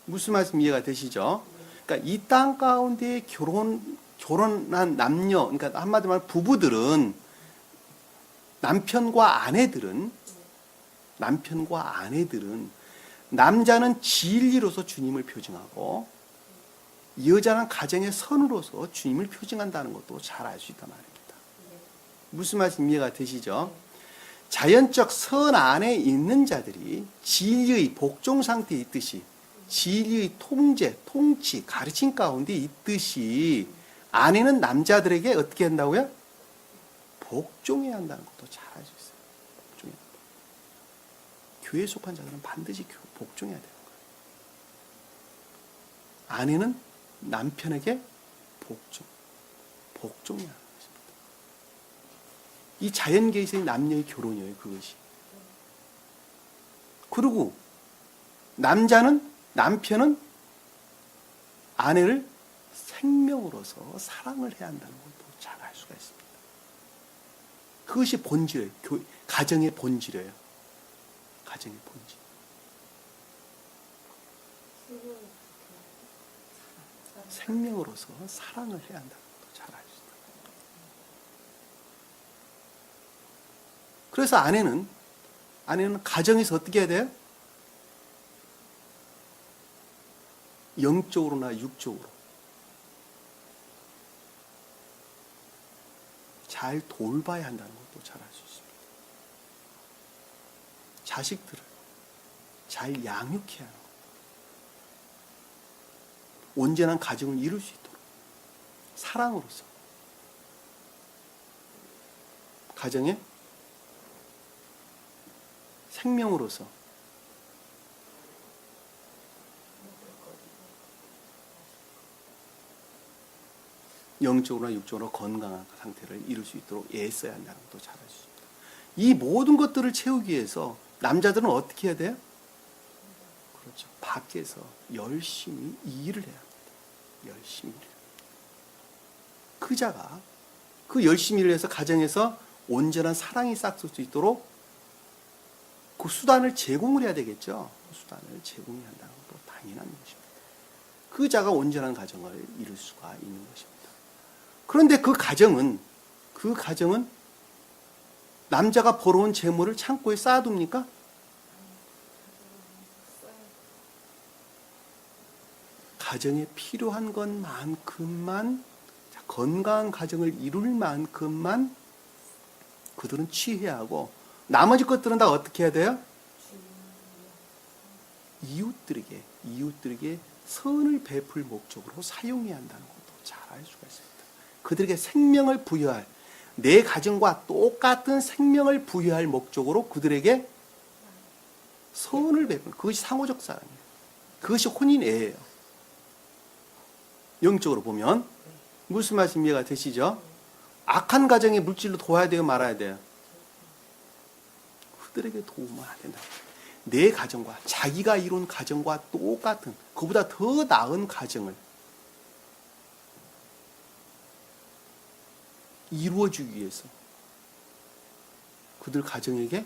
무슨 말씀 이해가 되시죠? 그러니까 이 땅 가운데 결혼한 남녀, 그러니까 한마디로 말하면 부부들은 남편과 아내들은 남자는 진리로서 주님을 표징하고 여자는 가정의 선으로서 주님을 표징한다는 것도 잘 알 수 있단 말입니다. 무슨 말씀 이해가 되시죠? 자연적 선 안에 있는 자들이 진리의 복종 상태에 있듯이 진리의 통제, 통치, 가르침 가운데 있듯이 아내는 남자들에게 어떻게 한다고요? 복종해야 한다는 것도 잘 알 수 있어요. 복종해야 한다. 교회에 속한 자들은 반드시 복종해야 되는 거예요. 아내는 남편에게 복종해야 하는 것입니다. 이 자연계에서의 남녀의 결혼이에요, 그것이. 그리고 남편은 아내를 생명으로서 사랑을 해야 한다는 것도 잘 알 수가 있습니다. 그것이 본질이에요. 가정의 본질이에요. 가정의 본질. 생명으로서 사랑을 해야 한다는 것도 잘 알 수 있다. 그래서 아내는 가정에서 어떻게 해야 돼요? 영적으로나 육적으로 잘 돌봐야 한다는 것도 잘 알 수 있습니다. 자식들을 잘 양육해야 하는 것. 온전한 가정을 이룰 수 있도록 사랑으로서 가정의 생명으로서 영적으로나 육적으로 건강한 상태를 이룰 수 있도록 애써야 한다는 것도 잘 알 수 있습니다. 이 모든 것들을 채우기 위해서 남자들은 어떻게 해야 돼요? 그렇죠. 밖에서 열심히 일을 해야 합니다. 열심히 일을. 그 자가 그 열심히 일을 해서 가정에서 온전한 사랑이 싹쓸 수 있도록 그 수단을 제공을 해야 되겠죠. 그 수단을 제공해야 한다는 것도 당연한 것입니다. 그 자가 온전한 가정을 이룰 수가 있는 것입니다. 그런데 그 가정은 남자가 벌어온 재물을 창고에 쌓아둡니까? 가정에 필요한 것만큼만, 건강한 가정을 이룰 만큼만 그들은 취해야 하고, 나머지 것들은 다 어떻게 해야 돼요? 이웃들에게 선을 베풀 목적으로 사용해야 한다는 것도 잘 알 수가 있습니다. 그들에게 생명을 부여할, 내 가정과 똑같은 생명을 부여할 목적으로 그들에게 선을 베풀, 그것이 상호적 사랑이에요. 그것이 혼인애예요. 영적으로 보면 무슨 말씀 이해가 되시죠? 악한 가정에 물질로 도와야 돼요, 말아야 돼요? 그들에게 도움은 안 된다. 내 가정과, 자기가 이룬 가정과 똑같은, 그보다 더 나은 가정을 이루어주기 위해서 그들 가정에게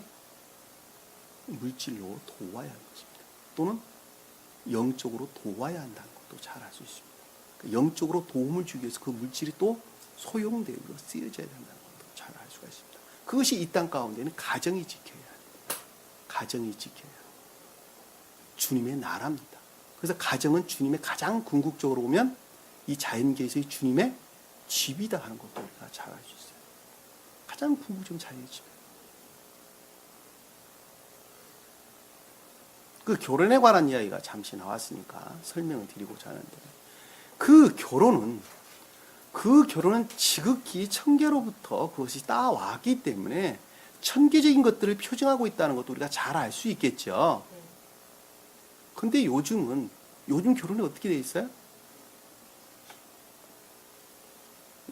물질로 도와야 하는 것입니다. 또는 영적으로 도와야 한다는 것도 것도 잘 알 수 있습니다. 영적으로 도움을 주기 위해서 그 물질이 또 소용되고 쓰여져야 된다는 것도 잘 알 수가 있습니다. 그것이 이 땅 가운데는 가정이 지켜야 합니다. 가정이 지켜야 합니다. 주님의 나라입니다. 그래서 가정은 주님의 가장 궁극적으로 보면 이 자연계에서의 주님의 집이다 하는 것도 우리가 잘 알 수 있어요. 가장 궁극적인 자연의 집. 그 결혼에 관한 이야기가 잠시 나왔으니까 설명을 드리고자 하는데 그 결혼은 지극히 천계로부터 그것이 따왔기 때문에 천계적인 것들을 표징하고 있다는 것도 우리가 잘 알 수 있겠죠. 근데 요즘 결혼이 어떻게 돼 있어요?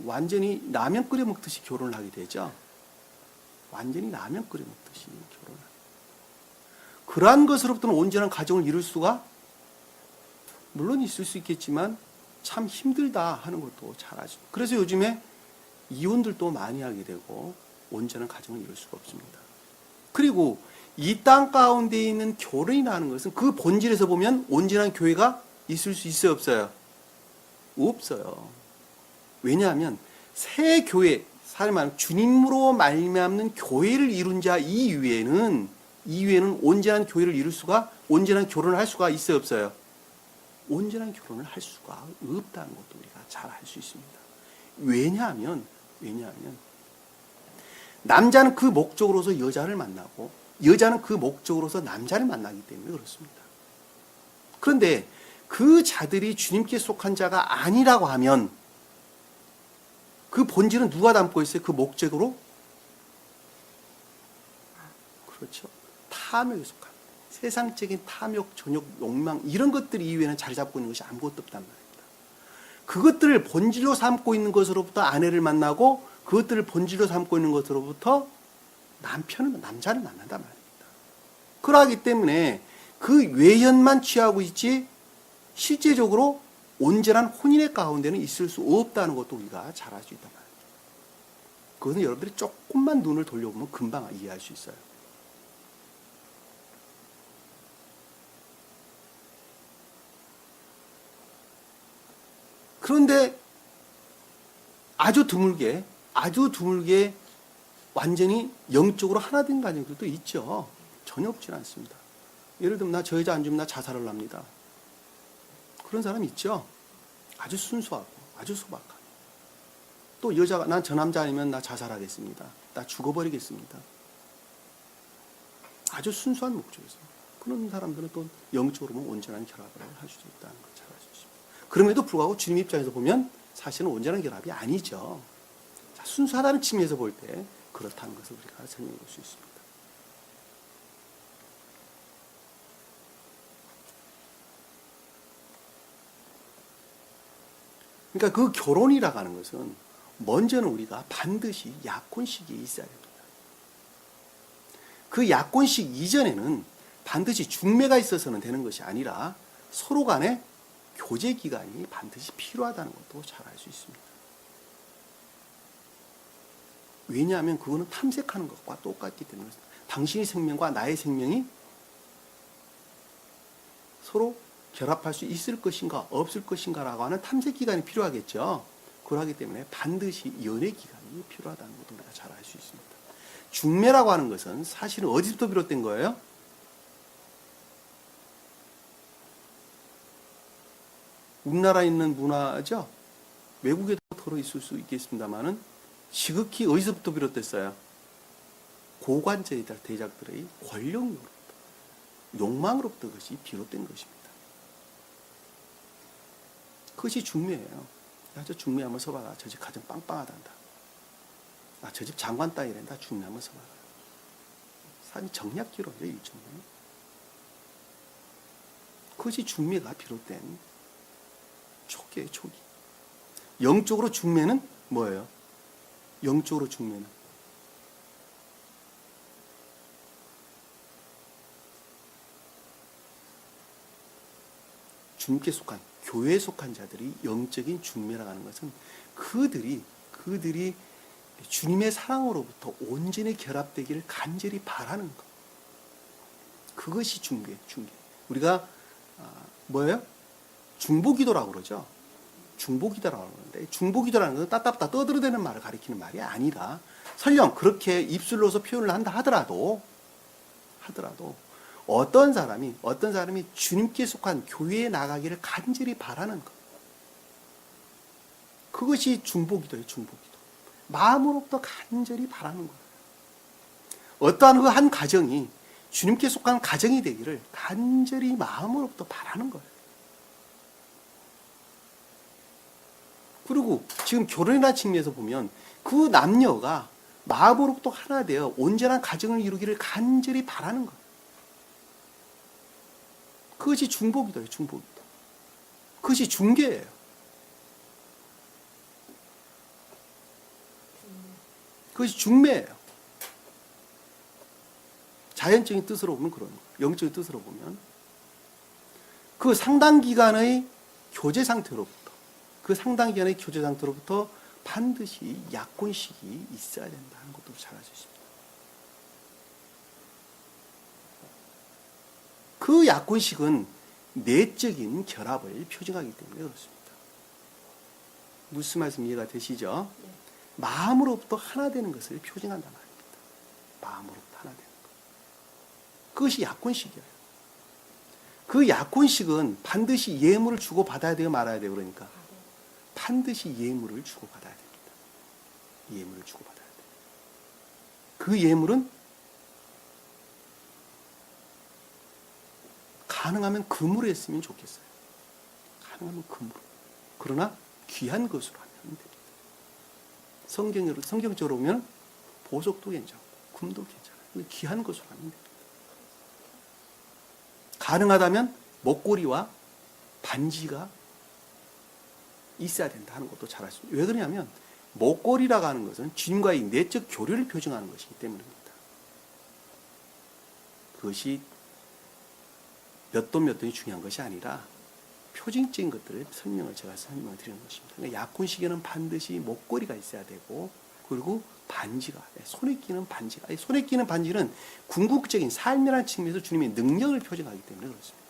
완전히 라면 끓여 먹듯이 결혼을 하게 되죠. 완전히 라면 끓여 먹듯이 결혼을. 그러한 것으로부터는 온전한 가정을 이룰 수가 물론 있을 수 있겠지만 참 힘들다 하는 것도 잘 아죠. 그래서 요즘에 이혼들도 많이 하게 되고 온전한 가정을 이룰 수가 없습니다. 그리고 이 땅 가운데 있는 결혼이라는 것은 그 본질에서 보면 온전한 교회가 있을 수 있어요, 없어요? 없어요. 왜냐하면 새 교회, 사람 말하면 주님으로 말미암는 교회를 이룬 자 이외에는 온전한 교회를 이룰 수가, 온전한 결혼을 할 수가 있어요, 없어요? 온전한 결혼을 할 수가 없다는 것도 우리가 잘 알 수 있습니다. 왜냐하면 남자는 그 목적으로서 여자를 만나고 여자는 그 목적으로서 남자를 만나기 때문에 그렇습니다. 그런데 그 자들이 주님께 속한 자가 아니라고 하면 그 본질은 누가 담고 있어요? 그 목적으로? 그렇죠. 탐욕에 속한 세상적인 탐욕, 전욕, 욕망 이런 것들 이외에는 자리 잡고 있는 것이 아무것도 없단 말입니다. 그것들을 본질로 삼고 있는 것으로부터 아내를 만나고 그것들을 본질로 삼고 있는 것으로부터 남자를 만난단 말입니다. 그러하기 때문에 그 외연만 취하고 있지 실제적으로 온전한 혼인의 가운데는 있을 수 없다는 것도 우리가 잘 알 수 있단 말입니다. 그것은 여러분들이 조금만 눈을 돌려보면 금방 이해할 수 있어요. 그런데 아주 드물게 완전히 영적으로 하나 된 가정들도 있죠. 전혀 없지는 않습니다. 예를 들면 나 저 여자 안 주면 나 자살을 합니다. 그런 사람 있죠. 아주 순수하고 아주 소박하게. 또 여자가 난 저 남자 아니면 나 자살하겠습니다. 나 죽어버리겠습니다. 아주 순수한 목적에서. 그런 사람들은 또 영적으로 보면 온전한 결합을 할 수 있다는 걸 잘 알 수 있습니다. 그럼에도 불구하고 주님 입장에서 보면 사실은 온전한 결합이 아니죠. 자, 순수하다는 측면에서 볼 때 그렇다는 것을 우리가 설명해 볼 수 있습니다. 그러니까 그 결혼이라고 하는 것은 먼저는 우리가 반드시 약혼식이 있어야 됩니다. 그 약혼식 이전에는 반드시 중매가 있어서는 되는 것이 아니라 서로 간의 교제 기간이 반드시 필요하다는 것도 잘 알 수 있습니다. 왜냐하면 그거는 탐색하는 것과 똑같기 때문에 당신의 생명과 나의 생명이 서로 결합할 수 있을 것인가 없을 것인가라고 하는 탐색 기간이 필요하겠죠. 그러기 때문에 반드시 연애 기간이 필요하다는 것도 우리가 잘 알 수 있습니다. 중매라고 하는 것은 사실은 어디서부터 비롯된 거예요? 우리나라에 있는 문화죠. 외국에도 더러 있을 수 있겠습니다만은 지극히 어디서부터 비롯됐어요? 고관절 대작들의 권력으로부터, 욕망으로부터 그것이 비롯된 것입니다. 그것이 중매예요. 야, 저 중매 한번 서봐라. 저 집 가정 빵빵하단다. 아, 저 집 장관 따위란다. 중매 한번 서봐라. 사람이 정략기로요, 일종의. 그것이 중매가 비롯된 초기예요, 초기. 영적으로 중매는 뭐예요? 영적으로 중매는 주님께 속한, 교회에 속한 자들이 영적인 중매라고 하는 것은 그들이 주님의 사랑으로부터 온전히 결합되기를 간절히 바라는 것. 그것이 중매. 우리가 뭐예요? 중보기도라고 그러죠. 중보기도라고 그러는데 중보기도라는 것은 따따따 떠들어대는 말을 가리키는 말이 아니라 설령 그렇게 입술로서 표현을 한다 하더라도 어떤 사람이 주님께 속한 교회에 나가기를 간절히 바라는 것. 그것이 중보기도예요, 중보기도. 마음으로부터 간절히 바라는 거예요. 어떠한 그 한 가정이 주님께 속한 가정이 되기를 간절히 마음으로부터 바라는 거예요. 그리고 지금 결혼이라는 측면에서 보면 그 남녀가 마음으로부터 하나 되어 온전한 가정을 이루기를 간절히 바라는 거예요. 그것이 중보기도예요, 중보기도. 그것이 중개예요. 그것이 중매예요. 자연적인 뜻으로 보면 그런 거예요. 영적인 뜻으로 보면 그 상당 기간의 교제 상태로부터 반드시 약혼식이 있어야 된다는 것도 잘 아시십니다. 그 약혼식은 내적인 결합을 표징하기 때문에 그렇습니다. 무슨 말씀 이해가 되시죠? 네. 마음으로부터 하나 되는 것을 표징한단 말입니다. 마음으로부터 하나 되는 것. 그것이 약혼식이에요. 그 약혼식은 반드시 예물을 주고 받아야 돼요, 말아야 돼요. 그러니까 반드시 예물을 주고 받아야 됩니다. 예물을 주고 받아야 돼요. 그 예물은 가능하면 금으로 했으면 좋겠어요. 가능하면 금으로. 그러나 귀한 것으로 하면 됩니다. 성경적으로 보면 보석도 괜찮고 금도 괜찮아요. 귀한 것으로 하면 됩니다. 가능하다면 목걸이와 반지가 있어야 된다 하는 것도 잘 아십니다. 왜 그러냐면 목걸이라고 하는 것은 주님과의 내적 교류를 표정하는 것이기 때문입니다. 그것이 몇 돈이 중요한 것이 아니라 표징적인 것들을 설명을 드리는 것입니다. 그러니까 약혼식에는 반드시 목걸이가 있어야 되고 그리고 반지가 손에 끼는 반지는 궁극적인 삶이라는 측면에서 주님의 능력을 표정하기 때문에 그렇습니다.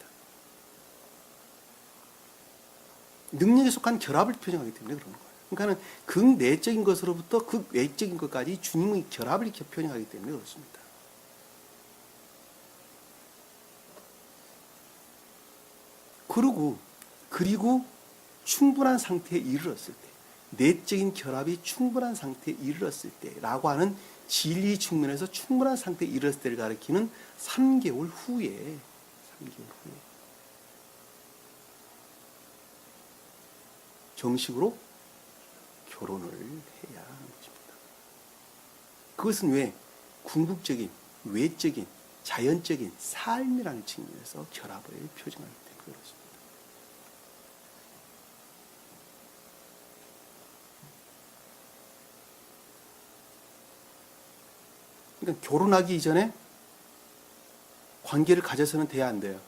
능력에 속한 결합을 표정하기 때문에 그런 거예요. 그러니까 극내적인 것으로부터 극외적인 것까지 주님의 결합을 표현하기 때문에 그렇습니다. 그리고 충분한 상태에 이르렀을 때, 내적인 결합이 충분한 상태에 이르렀을 때라고 하는 진리 측면에서 충분한 상태에 이르렀을 때를 가리키는 3개월 후에 정식으로 결혼을 해야 하는 것입니다. 그것은 왜? 궁극적인, 외적인, 자연적인 삶이라는 측면에서 결합을 표정하기 때문에 그렇습니다. 그러니까 결혼하기 이전에 관계를 가져서는 돼야 안 돼요?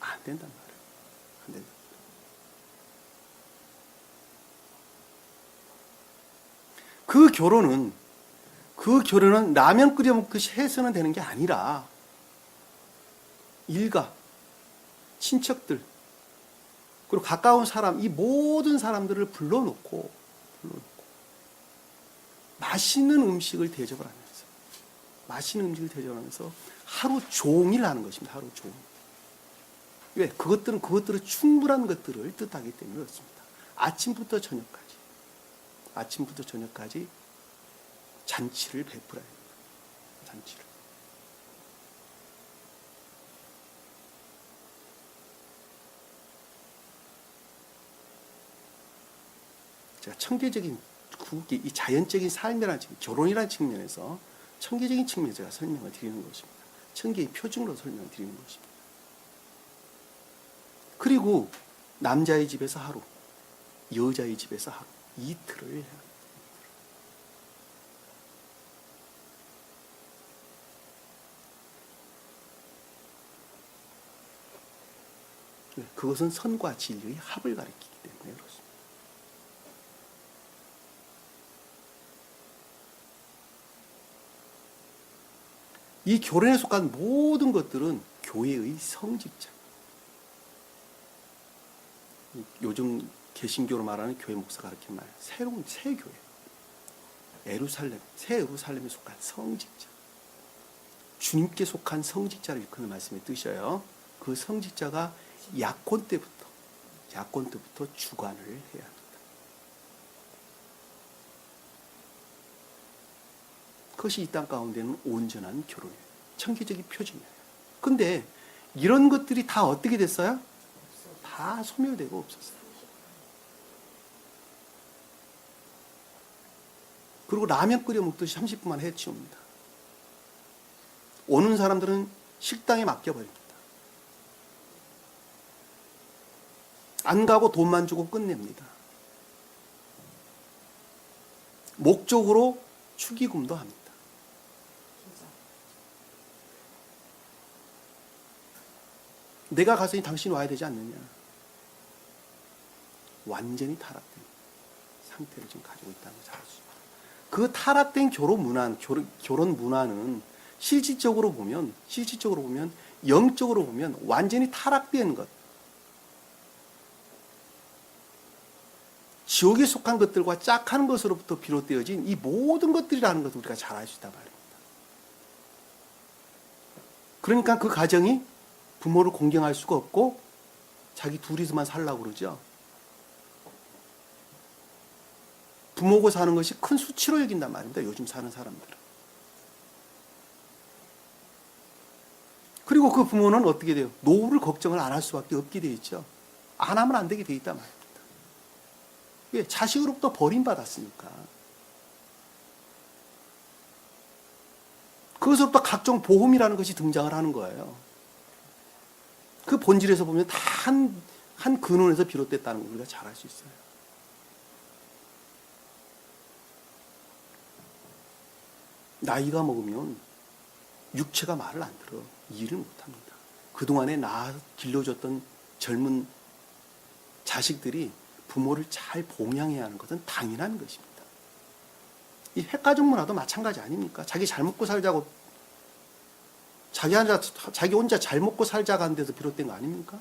안 된단 말이에요. 안 된다. 그 결혼은 라면 끓여 먹듯이 해서는 되는 게 아니라 일가, 친척들, 그리고 가까운 사람, 이 모든 사람들을 불러놓고 맛있는 음식을 대접을 하면서 하루 종일 하는 것입니다. 하루 종일. 왜? 그것들은 충분한 것들을 뜻하기 때문에 그렇습니다. 아침부터 저녁까지 잔치를 베풀어야 됩니다. 잔치를. 제가 청계적인 이 자연적인 삶이라는 측면, 결혼이라는 측면에서 청계적인 측면에서 제가 설명을 드리는 것입니다. 청계의 표준으로 설명을 드리는 것입니다. 그리고 남자의 집에서 하루, 여자의 집에서 하루, 이틀을 해야 합니다. 그것은 선과 진리의 합을 가리키기 때문에 그렇습니다. 이 결혼에 속한 모든 것들은 교회의 성직자. 요즘 개신교로 말하는 교회 목사가 그렇게 말해요. 새로운 새 교회. 예루살렘, 새 예루살렘에 속한 성직자. 주님께 속한 성직자를 일컫는 말씀의 뜻이에요. 그 성직자가 약혼 때부터 주관을 해야 합니다. 그것이 이 땅 가운데는 온전한 결혼이에요. 청교적인 표준이에요. 근데 이런 것들이 다 어떻게 됐어요? 다 소멸되고 없었어요. 그리고 라면 끓여 먹듯이 30분만 해치웁니다. 오는 사람들은 식당에 맡겨버립니다. 안 가고 돈만 주고 끝냅니다. 목적으로 축의금도 합니다. 내가 가서니 당신이 와야 되지 않느냐. 완전히 타락된 상태를 지금 가지고 있다는 걸 잘 알수 있습니다. 그 타락된 결혼 문화는 실질적으로 보면 영적으로 보면 완전히 타락된 것. 지옥에 속한 것들과 짝하는 것으로부터 비롯되어진 이 모든 것들이라는 것을 우리가 잘 알 수 있단 말입니다. 그러니까 그 가정이 부모를 공경할 수가 없고 자기 둘이서만 살라고 그러죠. 부모고 사는 것이 큰 수치로 여긴단 말입니다. 요즘 사는 사람들은. 그리고 그 부모는 어떻게 돼요? 노후를 걱정을 안 할 수밖에 없게 되어 있죠. 안 하면 안 되게 되어 있단 말입니다. 왜? 자식으로부터 버림받았으니까. 그것으로부터 각종 보험이라는 것이 등장을 하는 거예요. 그 본질에서 보면 다 한 근원에서 비롯됐다는 걸 우리가 잘 알 수 있어요. 나이가 먹으면 육체가 말을 안 들어. 일을 못합니다. 그동안에 길러줬던 젊은 자식들이 부모를 잘 봉양해야 하는 것은 당연한 것입니다. 이 핵가족 문화도 마찬가지 아닙니까? 자기 잘 먹고 살자고 자기 혼자 잘 먹고 살자고 한 데서 비롯된 거 아닙니까?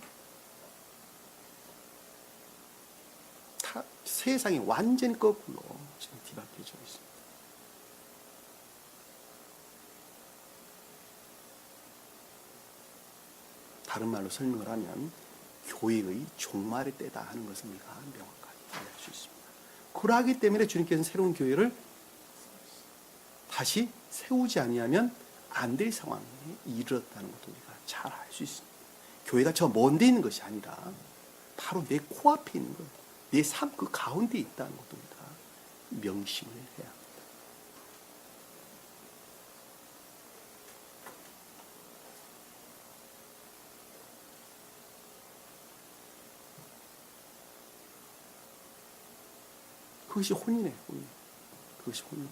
세상이 완전히 거꾸로 지금 뒤바뀌어져 있습니다. 다른 말로 설명을 하면 교회의 종말의 때다 하는 것을 우리가 명확하게 이해할 수 있습니다. 그러하기 때문에 주님께서는 새로운 교회를 다시 세우지 아니하면 안 될 상황에 이르렀다는 것도 우리가 잘 알 수 있습니다. 교회가 저 먼 데 있는 것이 아니라 바로 내 코앞에 있는 것, 내 삶 그 가운데 있다는 것도 우리가 명심을 해야 합니다. 그것이 혼이네요. 혼인. 그것이 혼인.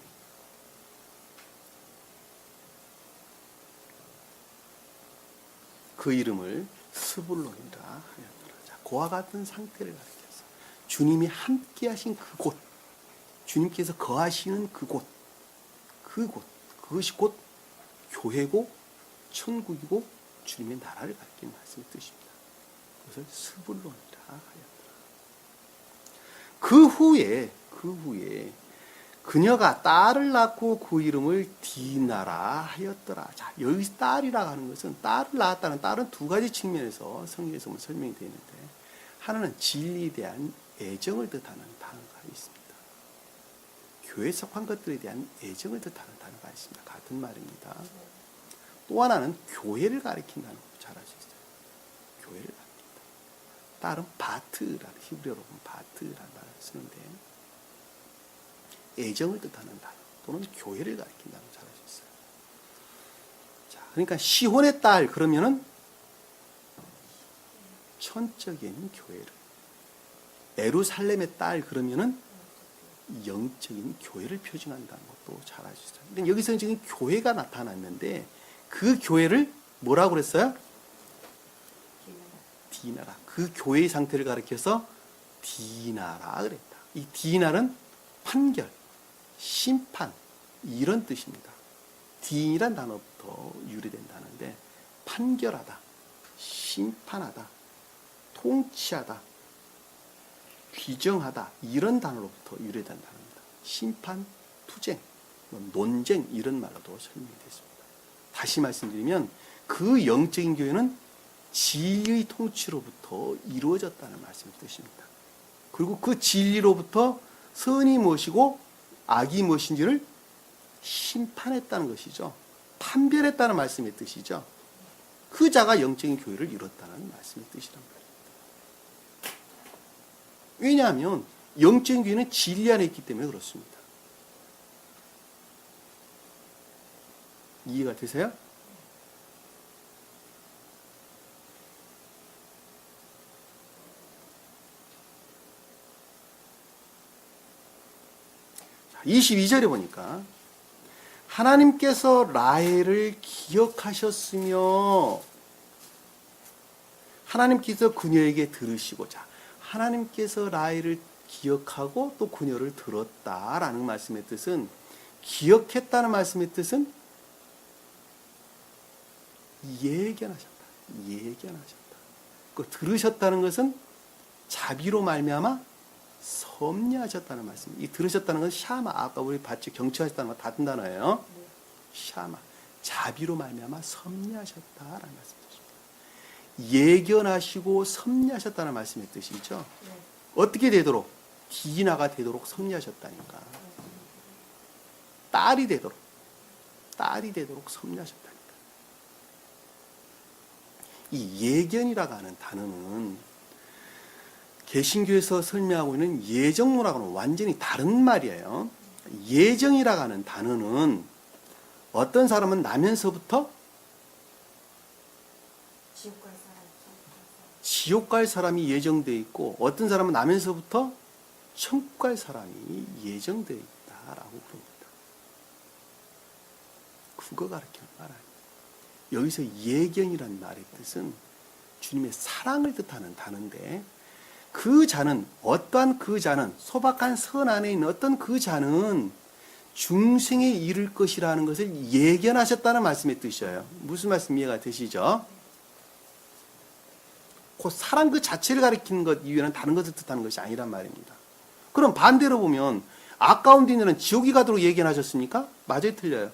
그 이름을 스불론이라 하였더라. 자, 그와 같은 상태를 가리켜서 주님이 함께 하신 그곳, 주님께서 거하시는 그곳, 그것이 곧 교회고 천국이고 주님의 나라를 가리키는 말씀의 뜻입니다. 그것을 스불론이라 하였더라. 그 후에 그녀가 딸을 낳고 그 이름을 디나라 하였더라. 자, 여기서 딸이라 하는 것은 딸을 낳았다는 딸은 두 가지 측면에서 성경에서 설명이 되어 있는데, 하나는 진리에 대한 애정을 뜻하는 단어가 있습니다. 교회에 속한 것들에 대한 애정을 뜻하는 단어가 있습니다. 같은 말입니다. 또 하나는 교회를 가리킨다는 것도 잘 알 수 있어요. 교회를 가리킨다. 딸은 바트라는, 히브리어로 보면 바트라는 말을 쓰는데, 애정을 뜻하는 단어 또는 교회를 가리킨다는 걸 잘 알 수 있어요. 자, 그러니까 시혼의 딸 그러면은 천적인 교회를, 예루살렘의 딸 그러면은 영적인 교회를 표징한다는 것도 잘 알 수 있어요. 근데 여기서 지금 교회가 나타났는데 그 교회를 뭐라고 그랬어요? 디나라. 그 교회의 상태를 가리켜서 디나라 그랬다. 이 디나는 판결, 심판 이런 뜻입니다. 디이란 단어부터 유래된다는데 판결하다, 심판하다, 통치하다, 규정하다 이런 단어로부터 유래된 단어입니다. 심판, 투쟁, 논쟁 이런 말로도 설명이 됐습니다. 다시 말씀드리면 그 영적인 교회는 진리의 통치로부터 이루어졌다는 말씀의 뜻입니다. 그리고 그 진리로부터 선이 무엇이고 악이 무엇인지를 심판했다는 것이죠. 판별했다는 말씀의 뜻이죠. 그 자가 영적인 교회를 이뤘다는 말씀의 뜻이란 말입니다. 왜냐하면 영적인 교회는 진리 안에 있기 때문에 그렇습니다. 이해가 되세요? 자, 22절에 보니까 하나님께서 라헬을 기억하셨으며 하나님께서 그녀에게 들으시고자 하나님께서 라헬을 기억하고 또 그녀를 들었다라는 말씀의 뜻은 기억했다는 말씀의 뜻은 예견하셨다. 예견하셨다. 그 들으셨다는 것은 자비로 말미암아 섭리하셨다는 말씀. 이 들으셨다는 것은 샤마. 아까 우리 봤죠. 경청하셨다는 거 같은 단어예요. 샤마. 자비로 말미암아 섭리하셨다라는 말씀이십니다. 예견하시고 섭리하셨다는 말씀의 뜻이죠. 어떻게 되도록 디나가 되도록 섭리하셨다니까. 딸이 되도록 섭리하셨다니까. 이 예견이라고 하는 단어는 개신교에서 설명하고 있는 예정론하고는 완전히 다른 말이에요. 예정이라고 하는 단어는 어떤 사람은 나면서부터 지옥 갈 사람이 예정되어 있고 어떤 사람은 나면서부터 천국 갈 사람이 예정되어 있다라고 그럽니다. 그거 가르치는 말 아니에요. 여기서 예견이라는 말의 뜻은 주님의 사랑을 뜻하는 단어인데 그 자는 어떠한 그 자는 소박한 선 안에 있는 어떤 그 자는 중생에 이를 것이라는 것을 예견하셨다는 말씀의 뜻이에요. 무슨 말씀 이해가 되시죠? 그 사랑 그 자체를 가리키는 것 이외에는 다른 것을 뜻하는 것이 아니란 말입니다. 그럼 반대로 보면 아까운 인자는 지옥이 가도록 예견하셨습니까? 맞아요, 틀려요?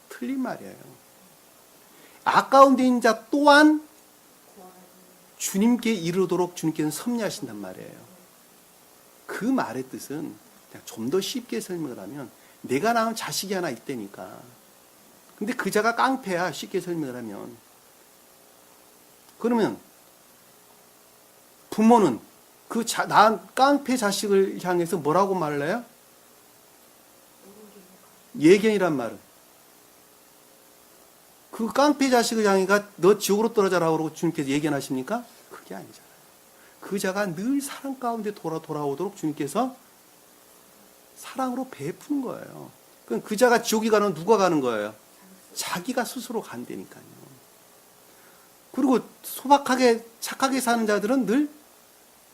틀린 말이에요. 아까운 인자 또한 주님께 이르도록 주님께서는 섭리하신단 말이에요. 그 말의 뜻은 좀 더 쉽게 설명을 하면 내가 낳은 자식이 하나 있다니까. 근데 그 자가 깡패야, 쉽게 설명을 하면. 그러면 부모는 그 낳은 깡패 자식을 향해서 뭐라고 말을 해요? 예견이란 말은. 그 깡패 자식을 향해가 너 지옥으로 떨어져라 그러고 주님께서 예견하십니까? 그게 아니잖아요. 그 자가 늘 사랑 가운데 돌아오도록 주님께서 사랑으로 베푸는 거예요. 그럼 그 자가 지옥에 가는 누가 가는 거예요? 자기가 스스로 간다니까요. 그리고 소박하게 착하게 사는 자들은 늘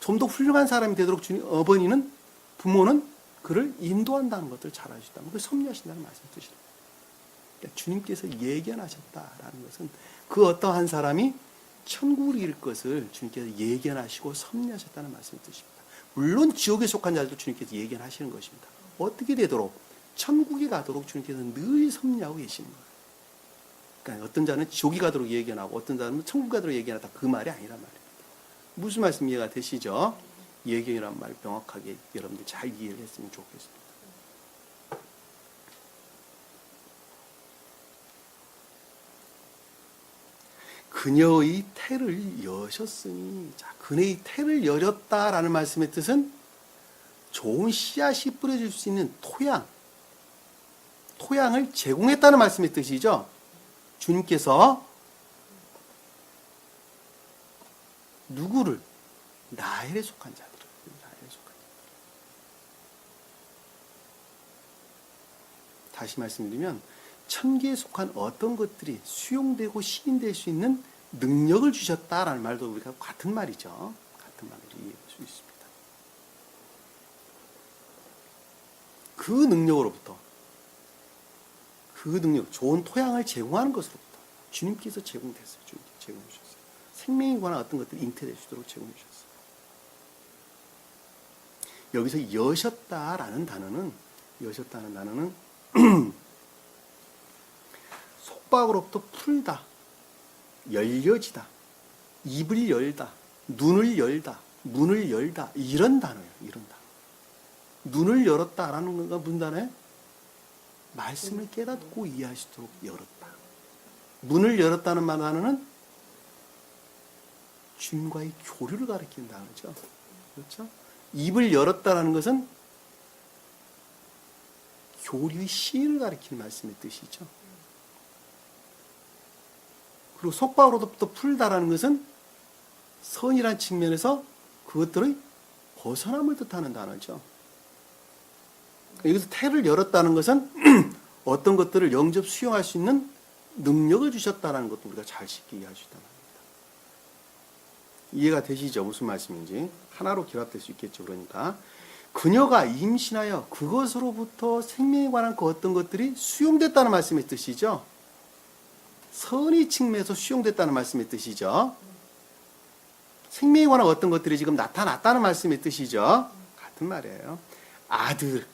좀 더 훌륭한 사람이 되도록 주님, 어머니는 부모는 그를 인도한다는 것을 잘 아시다는 걸 섭리하신다는 말씀을 뜻입니다. 그러니까 주님께서 예견하셨다라는 것은 그 어떠한 사람이 천국을 이룰 것을 주님께서 예견하시고 섭리하셨다는 말씀을 뜻입니다. 물론 지옥에 속한 자들도 주님께서 예견하시는 것입니다. 어떻게 되도록 천국에 가도록 주님께서 늘 섭리하고 계시는 거예요. 그러니까 어떤 자는 지옥에 가도록 예견하고 어떤 자는 천국 가도록 예견하다 그 말이 아니란 말입니다. 무슨 말씀 이해가 되시죠? 예견이란 말 명확하게 여러분들 잘 이해를 했으면 좋겠습니다. 그녀의 태를 여셨으니, 자, 그녀의 태를 열었다라는 말씀의 뜻은 좋은 씨앗이 뿌려질 수 있는 토양을 제공했다는 말씀의 뜻이죠. 주님께서 누구를? 라헬에 속한 자들을. 다시 말씀드리면 천계에 속한 어떤 것들이 수용되고 시인될 수 있는 능력을 주셨다라는 말도 우리가 같은 말이죠. 같은 말로 이해할 수 있습니다. 그 능력으로부터 좋은 토양을 제공하는 것으로부터 주님께서 제공됐어요. 주님께서 제공해 주셨어요. 생명에 관한 어떤 것들이 잉태될 수 있도록 제공해 주셨어요. 여기서 여셨다라는 단어는 속박으로부터 풀다, 열려지다, 입을 열다, 눈을 열다, 문을 열다, 이런 단어예요. 이런 단어. 눈을 열었다라는 건 무슨 단어예요? 말씀을 깨닫고 이해할 수 있도록 열었다. 문을 열었다는 단어는 주님과의 교류를 가리키는 단어죠. 그렇죠? 입을 열었다라는 것은 교류의 시를 가리키는 말씀의 뜻이죠. 그리고 속박으로부터 풀다라는 것은 선이라는 측면에서 그것들의 벗어남을 뜻하는 단어죠. 여기서 태를 열었다는 것은 어떤 것들을 영접 수용할 수 있는 능력을 주셨다는 것도 우리가 잘 쉽게 이해할 수 있다는 겁니다. 이해가 되시죠? 무슨 말씀인지. 하나로 결합될 수 있겠죠. 그러니까 그녀가 임신하여 그것으로부터 생명에 관한 그 어떤 것들이 수용됐다는 말씀의 뜻이죠. 선의 측면에서 수용됐다는 말씀의 뜻이죠. 생명에 관한 어떤 것들이 지금 나타났다는 말씀의 뜻이죠. 같은 말이에요. 아들을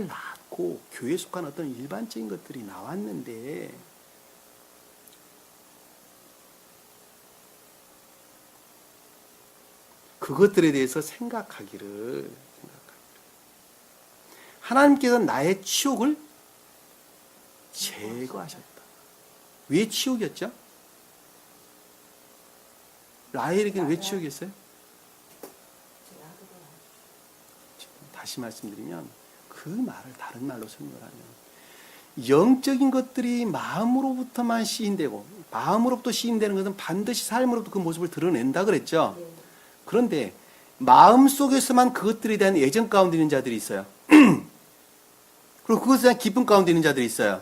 낳고 교회에 속한 어떤 일반적인 것들이 나왔는데 그것들에 대해서 생각하기를 하나님께서 나의 치욕을 제거하셨다. 왜 치욕이었죠? 라헬에게는 왜 치욕이었어요? 다시 말씀드리면 그 말을 다른 말로 설명을 하면 영적인 것들이 마음으로부터만 시인되고 마음으로부터 시인되는 것은 반드시 삶으로부터 그 모습을 드러낸다 그랬죠. 그런데 마음속에서만 그것들에 대한 애정 가운데 있는 자들이 있어요. 그리고 그것에 대한 기쁨 가운데 있는 자들이 있어요.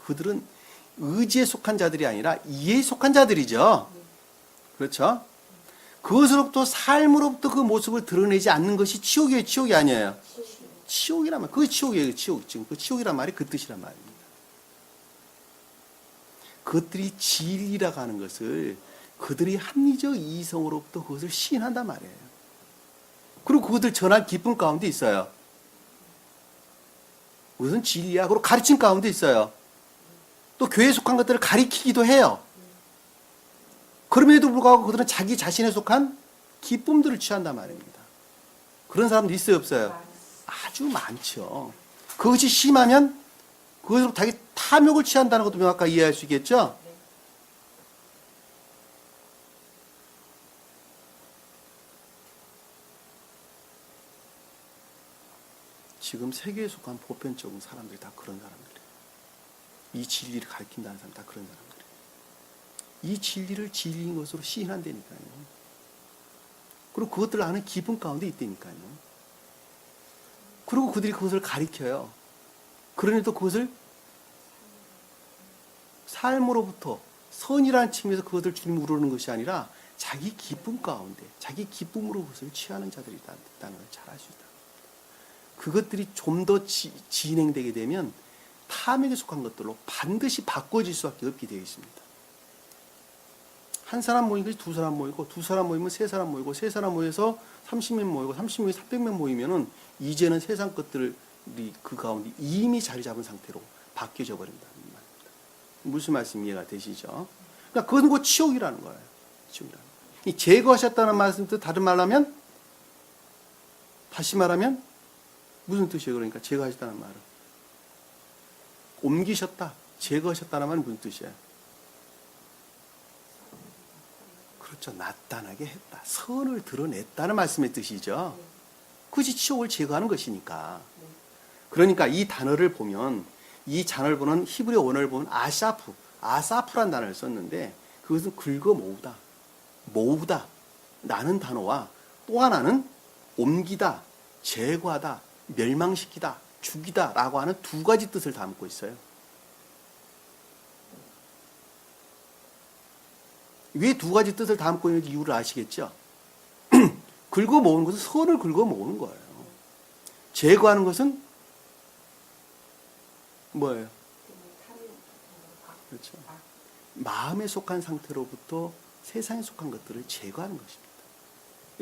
그들은 의지에 속한 자들이 아니라 이해에 속한 자들이죠. 그렇죠? 그것으로부터 삶으로부터 그 모습을 드러내지 않는 것이 치욕이에요, 치욕이 아니에요? 치욕이란 말, 그게 치욕이에요, 치욕. 지금 그 치욕이란 말이 그 뜻이란 말입니다. 그것들이 진리라고 하는 것을 그들이 합리적 이성으로부터 그것을 시인한단 말이에요. 그리고 그것을 전할 기쁨 가운데 있어요. 그것은 진리야. 그리고 가르침 가운데 있어요. 또 교회에 속한 것들을 가리키기도 해요. 그럼에도 불구하고 그들은 자기 자신에 속한 기쁨들을 취한단 말입니다. 그런 사람도 있어요, 없어요? 아주 많죠. 그것이 심하면 그것으로 자기 탐욕을 취한다는 것도 명확하게 이해할 수 있겠죠? 지금 세계에 속한 보편적인 사람들이 다 그런 사람들이에요. 이 진리를 가르친다는 사람 다 그런 사람들이에요. 이 진리를 진리인 것으로 시인한다니까요. 그리고 그것들을 아는 기분 가운데 있다니까요. 그리고 그들이 그것을 가리켜요. 그러니 또 그것을 삶으로부터 선이라는 측면에서 그것을 주님 우러는 것이 아니라 자기 기쁨 가운데 자기 기쁨으로 그것을 취하는 자들이 있다는 걸 잘 알 수 있다. 그것들이 좀 더 진행되게 되면 탐욕에 속한 것들로 반드시 바꿔질 수밖에 없게 되어 있습니다. 한 사람 모이는 것이 두 사람 모이고 두 사람 모이면 세 사람 모이고 세 사람 모여서 30명 모이고 30명이 300명 모이면은 이제는 세상 것들이 그 가운데 이미 자리 잡은 상태로 바뀌어져 버린다는 말입니다. 무슨 말씀 이해가 되시죠? 그러니까 그건 곧 치욕이라는 거예요. 치욕이라는 거예요. 이 제거하셨다는 말씀 뜻 다른 말로 하면 다시 말하면 무슨 뜻이에요? 그러니까 제거하셨다는 말은 옮기셨다, 제거하셨다는 말은 무슨 뜻이에요? 그렇죠. 나타나게 했다. 선을 드러냈다는 말씀의 뜻이죠. 그것이 치욕을 제거하는 것이니까. 그러니까 이 단어를 보면 이 단어를 보는 히브리 원어를 보면 아사프란 단어를 썼는데 그것은 긁어 모으다, 모으다 라는 단어와 또 하나는 옮기다, 제거하다, 멸망시키다, 죽이다 라고 하는 두 가지 뜻을 담고 있어요. 왜 두 가지 뜻을 담고 있는 이유를 아시겠죠? 긁어 모으는 것은 선을 긁어 모으는 거예요. 제거하는 것은 뭐예요? 그렇죠. 마음에 속한 상태로부터 세상에 속한 것들을 제거하는 것입니다.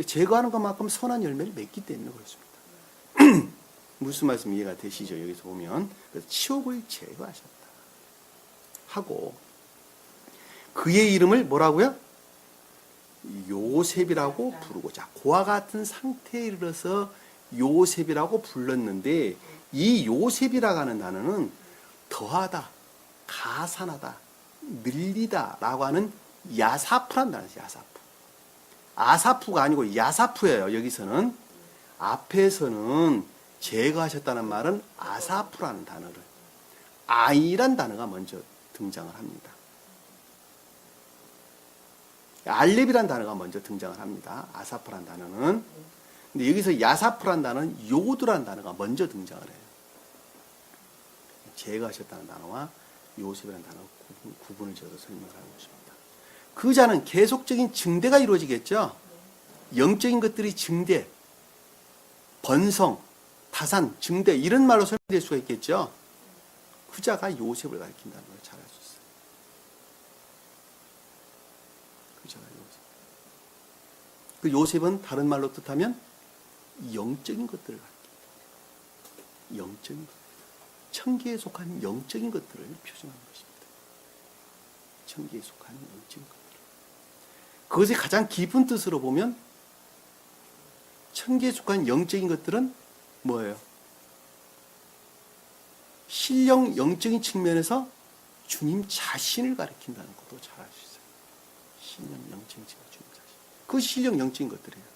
제거하는 것만큼 선한 열매를 맺기 때문에 그렇습니다. 무슨 말씀 이해가 되시죠? 여기서 보면 그래서 치욕을 제거하셨다 하고 그의 이름을 뭐라고요? 요셉이라고 부르고, 자, 그와 같은 상태에 이르러서 요셉이라고 불렀는데, 이 요셉이라고 하는 단어는 더하다, 가산하다, 늘리다 라고 하는 야사프란 단어죠. 야사프. 아사프가 아니고 야사프예요. 여기서는 앞에서는 제거하셨다는 말은 아사프라는 단어를, 아이란 단어가 먼저 등장을 합니다. 알렙이란 단어가 먼저 등장을 합니다. 아사프란 단어는. 근데 여기서 야사프란 단어는 요드란 단어가 먼저 등장을 해요. 제거하셨다는 단어와 요셉이라는 단어 구분을 지어서 설명을 하는 것입니다. 그 자는 계속적인 증대가 이루어지겠죠. 영적인 것들이 증대, 번성, 다산, 증대 이런 말로 설명될 수가 있겠죠. 그 자가 요셉을 가리킨다는 걸 잘 알 수 있어요. 그 자가 요셉. 그 요셉은 다른 말로 뜻하면 영적인 것들을 가리킵니다. 영적인 것. 천기에 속한 영적인 것들을 표현하는 것입니다. 천기에 속한 영적인 것들. 그것의 가장 깊은 뜻으로 보면 천기에 속한 영적인 것들은 뭐예요? 신령 영적인 측면에서 주님 자신을 가리킨다는 것도 잘 알 수 있어요. 신령 영적인 측면 주님 자신. 그것이 신령 영적인 것들이에요.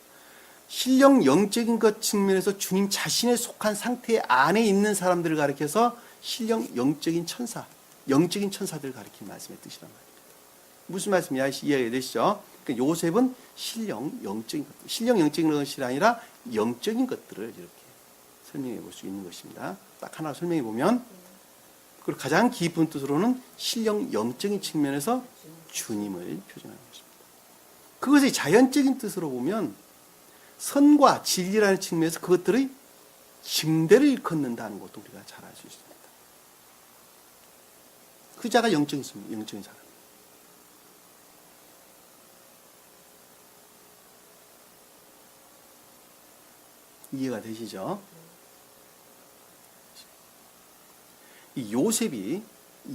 신령 영적인 것 측면에서 주님 자신에 속한 상태 안에 있는 사람들을 가리켜서 신령 영적인 천사, 영적인 천사들을 가리키는 말씀의 뜻이란 말입니다. 무슨 말씀이 이해가 되시죠? 그러니까 요셉은 신령 영적인 것들, 신령 영적인 것이 아니라 영적인 것들을 이렇게 설명해 볼 수 있는 것입니다. 딱 하나 설명해 보면, 그리고 가장 깊은 뜻으로는 신령 영적인 측면에서 주님을 표현하는 것입니다. 그것의 자연적인 뜻으로 보면 선과 진리라는 측면에서 그것들의 증대를 일컫는다는 것도 우리가 잘 알 수 있습니다. 그 자가 영적인 사람. 이해가 되시죠? 이 요셉이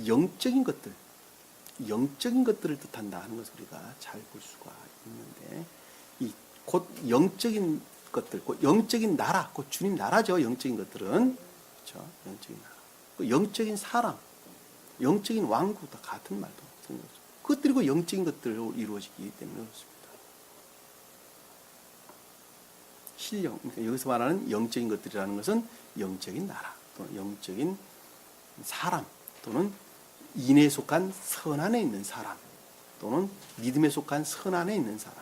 영적인 것들을 뜻한다 하는 것을 우리가 잘 볼 수가 있는데, 곧 영적인 것들, 곧 영적인 나라, 곧 주님 나라죠. 영적인 것들은. 그렇죠? 영적인 나라. 영적인 사람, 영적인 왕국 다 같은 말도. 그것들이 그 영적인 것들로 이루어지기 때문에 그렇습니다. 신령, 그러니까 여기서 말하는 영적인 것들이라는 것은 영적인 나라, 또는 영적인 사람, 또는 인에 속한 선 안에 있는 사람, 또는 믿음에 속한 선 안에 있는 사람,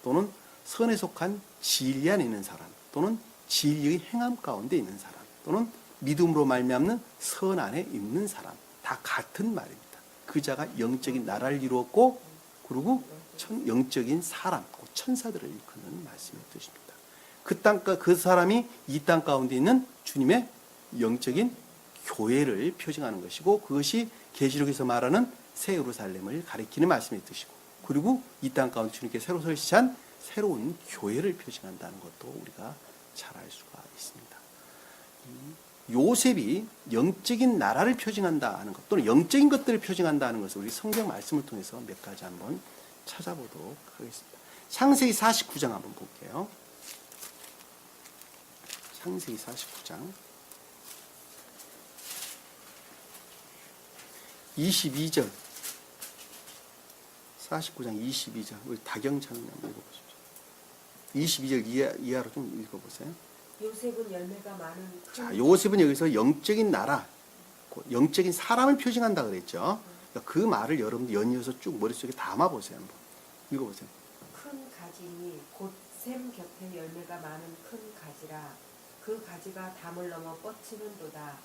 또는 선에 속한 진리 안에 있는 사람, 또는 진리의 행함 가운데 있는 사람, 또는 믿음으로 말미암는 선 안에 있는 사람, 다 같은 말입니다. 그 자가 영적인 나라를 이루었고, 그리고 영적인 사람, 천사들을 일컫는 말씀의 뜻입니다. 그 사람이 이 땅 가운데 있는 주님의 영적인 교회를 표징하는 것이고, 그것이 계시록에서 말하는 새 예루살렘을 가리키는 말씀의 뜻이고, 그리고 이 땅 가운데 주님께 새로 설치한 새로운 교회를 표징한다는 것도 우리가 잘 알 수가 있습니다. 요셉이 영적인 나라를 표징한다 하는 것, 또는 영적인 것들을 표징한다 하는 것을 우리 성경 말씀을 통해서 몇 가지 한번 찾아보도록 하겠습니다. 창세기 49장 한번 볼게요. 창세기 49장 22절, 49장 22절, 우리 다경창님 한번 읽어보십시오. 22절 이하로 좀 읽어보세요. 요셉은 열매가 많은 자, 요셉은 여기서 영적인 나라, 영적인 사람을 표징한다 그랬죠. 그러니까 그 말을 여러분들 연이어서 쭉 머릿속에 담아보세요. 한번 읽어보세요. 큰 가지니 곧 샘 곁에 열매가 많은 큰 가지라. 그 가지가 담을 넘어 뻗치는도다.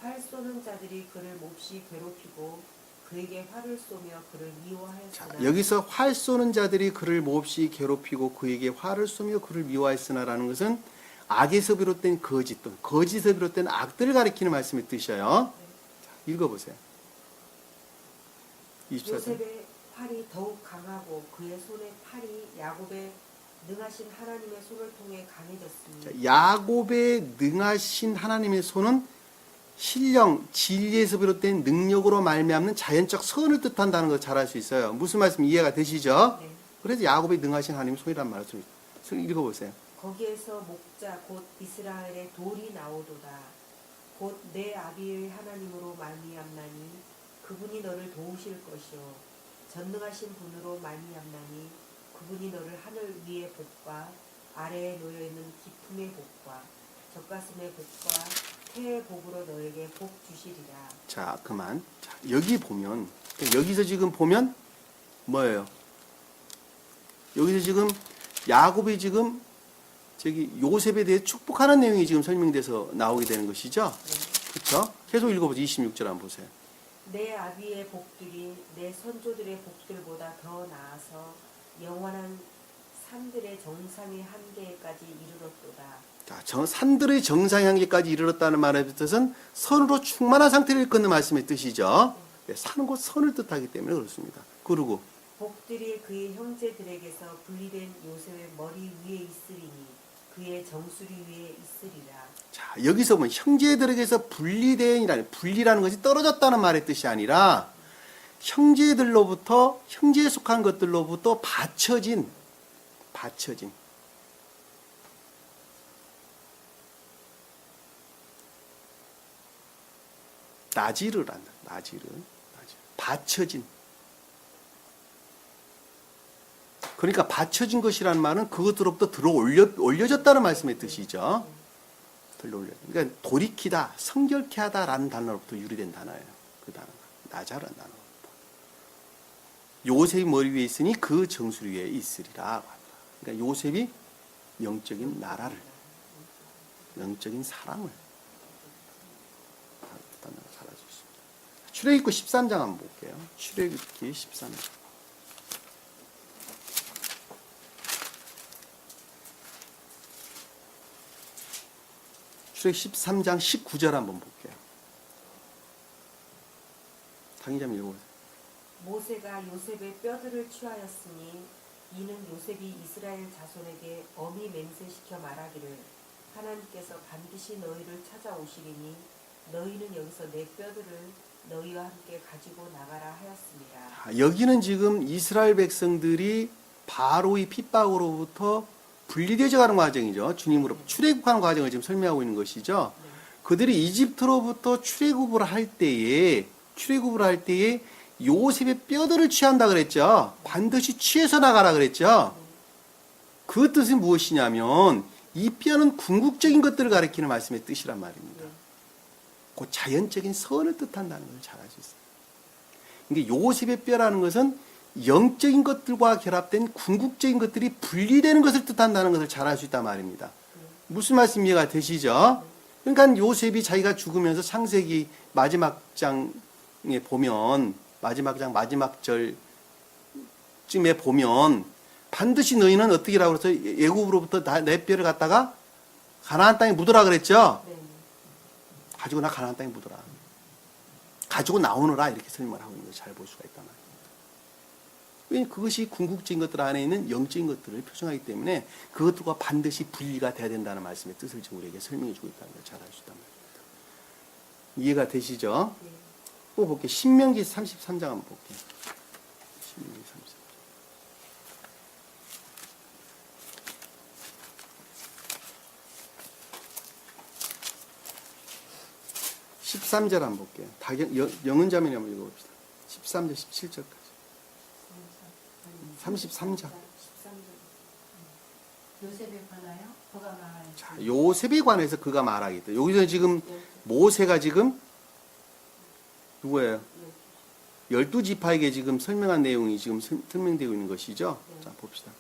활 쏘는 자들이 그를 몹시 괴롭히고 그에게 활을 쏘며 그를 미워하였으나. 자, 여기서 활 쏘는 자들이 그를 몹시 괴롭히고 그에게 활을 쏘며 그를 미워하였으나라는 것은 악에서 비롯된 거짓, 또는 거짓에서 비롯된 악들을 가리키는 말씀의 뜻이에요. 자, 읽어보세요. 24절. 요셉의 팔이 더욱 강하고 그의 손의 팔이 야곱의 능하신 하나님의 손을 통해 강해졌으니 자, 야곱의 능하신 하나님의 손은 신령, 진리에서 비롯된 능력으로 말미암는 자연적 선을 뜻한다는 걸 잘 알 수 있어요. 무슨 말씀 이해가 되시죠? 네. 그래서 야곱의 능하신 하나님의 손이란 말을 좀 읽어보세요. 거기에서 목자 곧 이스라엘의 돌이 나오도다. 곧 내 아비의 하나님으로 말미암나니 그분이 너를 도우실 것이요 전능하신 분으로 말미암나니 그분이 너를 하늘 위의 복과 아래에 놓여있는 기품의 복과 젖가슴의 복과 태의 복으로 너에게 복 주시리라. 자, 그만. 자, 여기 보면, 여기서 지금 보면 뭐예요? 여기서 지금 야곱이 지금 저기 요셉에 대해 축복하는 내용이 지금 설명돼서 나오게 되는 것이죠. 그렇죠? 계속 읽어보죠. 26절 한번 보세요. 내 아비의 복들이 내 선조들의 복들보다 더 나아서 영원한 산들의 정상의 한계까지 이르렀도다. 자, 산들의 정상의 한계까지 이르렀다는 말의 뜻은 선으로 충만한 상태를 일컫는 말씀의 뜻이죠. 산은 곧 선을 뜻하기 때문에 그렇습니다. 그리고 복들이 그의 형제들에게서 분리된 요셉의 머리 위에 있으리니 그의 정수리 위에 있으리라. 자, 여기서 보면 형제들에게서 분리된이라는 분리라는 것이 떨어졌다는 말의 뜻이 아니라 형제들로부터 형제에 속한 것들로부터 받쳐진 나지르를 한다. 나지르. 받쳐진. 그러니까 받쳐진 것이라는 말은 그것으로부터 들어 올려졌다는 말씀의 뜻이죠. 들어 올려. 그러니까 돌이키다, 성결케 하다라는 단어로부터 유래된 단어예요. 그 단어가. 나자라는 단어로부터. 요셉이 머리 위에 있으니 그 정수리 위에 있으리라. 그러니까 요셉이 영적인 나라를, 영적인 사랑을 잘 알 수 있습니다. 출애굽기 13장 한번 볼게요. 출애굽기 13장. 출애굽기 13장 19절 한번 볼게요. 당의자님 읽어보세요. 모세가 요셉의 뼈들을 취하였으니 이는 요셉이 이스라엘 자손에게 엄히 맹세시켜 말하기를 하나님께서 반드시 너희를 찾아오시리니 너희는 여기서 내 뼈들을 너희와 함께 가지고 나가라 하였습니다. 여기는 지금 이스라엘 백성들이 바로의 핍박으로부터 분리되어 가는 과정이죠. 주님으로 출애굽하는 과정을 지금 설명하고 있는 것이죠. 그들이 이집트로부터 출애굽을 할 때에 요셉의 뼈들을 취한다 그랬죠. 반드시 취해서 나가라 그랬죠. 그 뜻이 무엇이냐면 이 뼈는 궁극적인 것들을 가리키는 말씀의 뜻이란 말입니다. 그 자연적인 선을 뜻한다는 걸 잘 알 수 있어요. 그러니까 요셉의 뼈라는 것은 영적인 것들과 결합된 궁극적인 것들이 분리되는 것을 뜻한다는 것을 잘 알 수 있단 말입니다. 무슨 말씀 이해가 되시죠? 그러니까 요셉이 자기가 죽으면서 창세기 마지막 장에 보면 마지막 장 마지막 절쯤에 보면 반드시 너희는 어떻게 라고 해서 애굽으로부터 내 뼈를 갖다가 가나안 땅에 묻으라 그랬죠? 네. 가지고 나 가나안 땅에 묻어라. 가지고 나오너라 이렇게 설명을 하고 있는 걸 잘 볼 수가 있단 말이에요. 왜냐하면 그것이 궁극적인 것들 안에 있는 영적인 것들을 표정하기 때문에 그것들과 반드시 분리가 돼야 된다는 말씀의 뜻을 지금 우리에게 설명해 주고 있다는 걸 잘 알 수 있단 말입니다. 이해가 되시죠? 네. 또 볼게요. 신명기 33장 한번 볼게요. 신명기 33장. 13절 한번 볼게요. 영은자매니 한번 읽어봅시다. 13절, 17절까지. 33장. 요셉에 관하여 그가 말하였다. 자, 요셉에 관해서 그가 말하겠다. 여기서 지금 모세가 지금 누구예요? 12지파에게 지금 설명한 내용이 지금 설명되고 있는 것이죠. 자, 봅시다.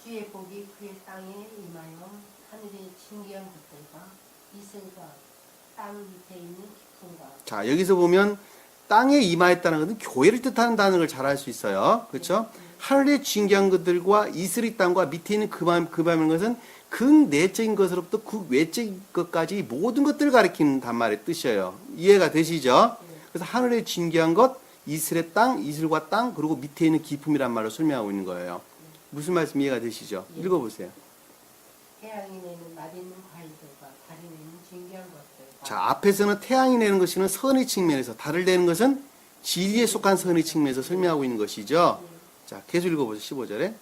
주의 복이 그의 땅에 임하여 하늘의 신기한 것들과 이슬과 땅 밑에 있는 깊음과. 자, 여기서 보면 땅에 임하였다는 것은 교회를 뜻하는 단어를 잘 알 수 있어요. 그렇죠? 하늘의 진기한 것들과 이슬의 땅과 밑에 있는 그 밤인 것은 극내적인 것으로부터 극외적인 것까지 모든 것들을 가리키는 단말의 뜻이에요. 이해가 되시죠? 그래서 하늘의 진기한 것, 이슬의 땅, 이슬과 땅, 그리고 밑에 있는 기품이란 말로 설명하고 있는 거예요. 무슨 말씀 이해가 되시죠? 예. 읽어보세요. 태양이 내는 맛있는 과일들과 달이 내는 진귀한 것들과 자, 앞에서는 태양이 내는 것이는 선의 측면에서, 달을 내는 것은 진리에 속한 선의 측면에서 설명하고 있는 것이죠. 자, 계속 읽어보세요. 15절에.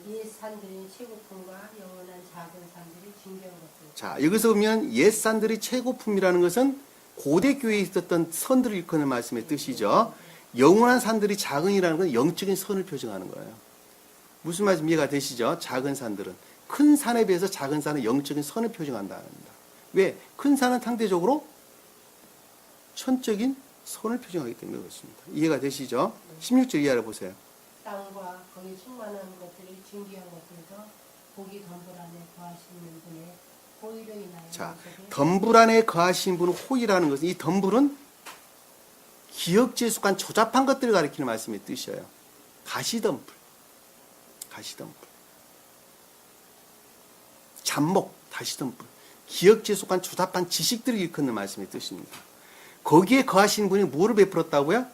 이 산들이 최고품과 영원한 작은 산들이 진귀한 것들. 자, 여기서 보면 옛산들의 최고품이라는 것은 고대 교회에 있었던 선들을 일컫는 말씀의 뜻이죠. 영원한 산들이 작은이라는 건 영적인 선을 표정하는 거예요. 무슨 말씀 이해가 되시죠? 작은 산들은. 큰 산에 비해서 작은 산은 영적인 선을 표정한다는 겁니다. 왜? 큰 산은 상대적으로 천적인 선을 표정하기 때문에 그렇습니다. 이해가 되시죠? 16절 이하를 보세요. 땅과 거기 충만한 것들이 진귀한 것들도 고기 덤불 안에 거하시는 분의 보이로 인하여 자, 영적인 덤불 안에 거하신 분은 호이라는 것은, 이 덤불은 기억지에 속한 조잡한 것들을 가리키는 말씀의 뜻이에요. 가시덤불, 가시덤불, 잡목, 가시덤불, 기억지에 속한 조잡한 지식들을 일컫는 말씀의 뜻입니다. 거기에 거하신 분이 뭐를 베풀었다고요?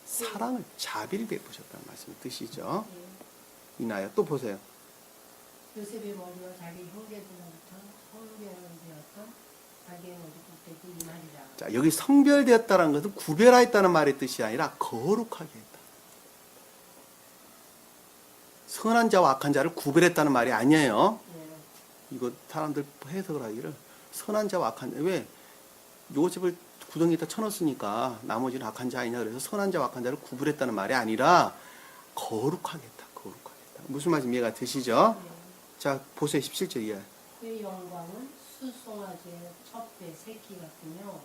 사랑을, 자비를 베푸셨다는 말씀의 뜻이죠. 이나요. 또 보세요. 요셉의 머리와 자기 형제들로부터 성별되었던 자기의 머리 꼭대기 이 말이라. 자, 여기 성별되었다는 것은 구별하였다는 말의 뜻이 아니라 거룩하게 했다. 선한 자와 악한 자를 구별했다는 말이 아니에요. 이거 사람들 해석을 하기를 선한 자와 악한 자, 왜? 요셉을 구덩이에다 쳐넣었으니까 나머지는 악한 자 아니냐 그래서 선한 자와 악한 자를 구별했다는 말이 아니라 거룩하게 했다. 거룩하게 했다. 무슨 말씀 이해가 되시죠? 자, 보세요. 17절 이하. 그의 영광은 수송아지의 첩배 새끼 같으며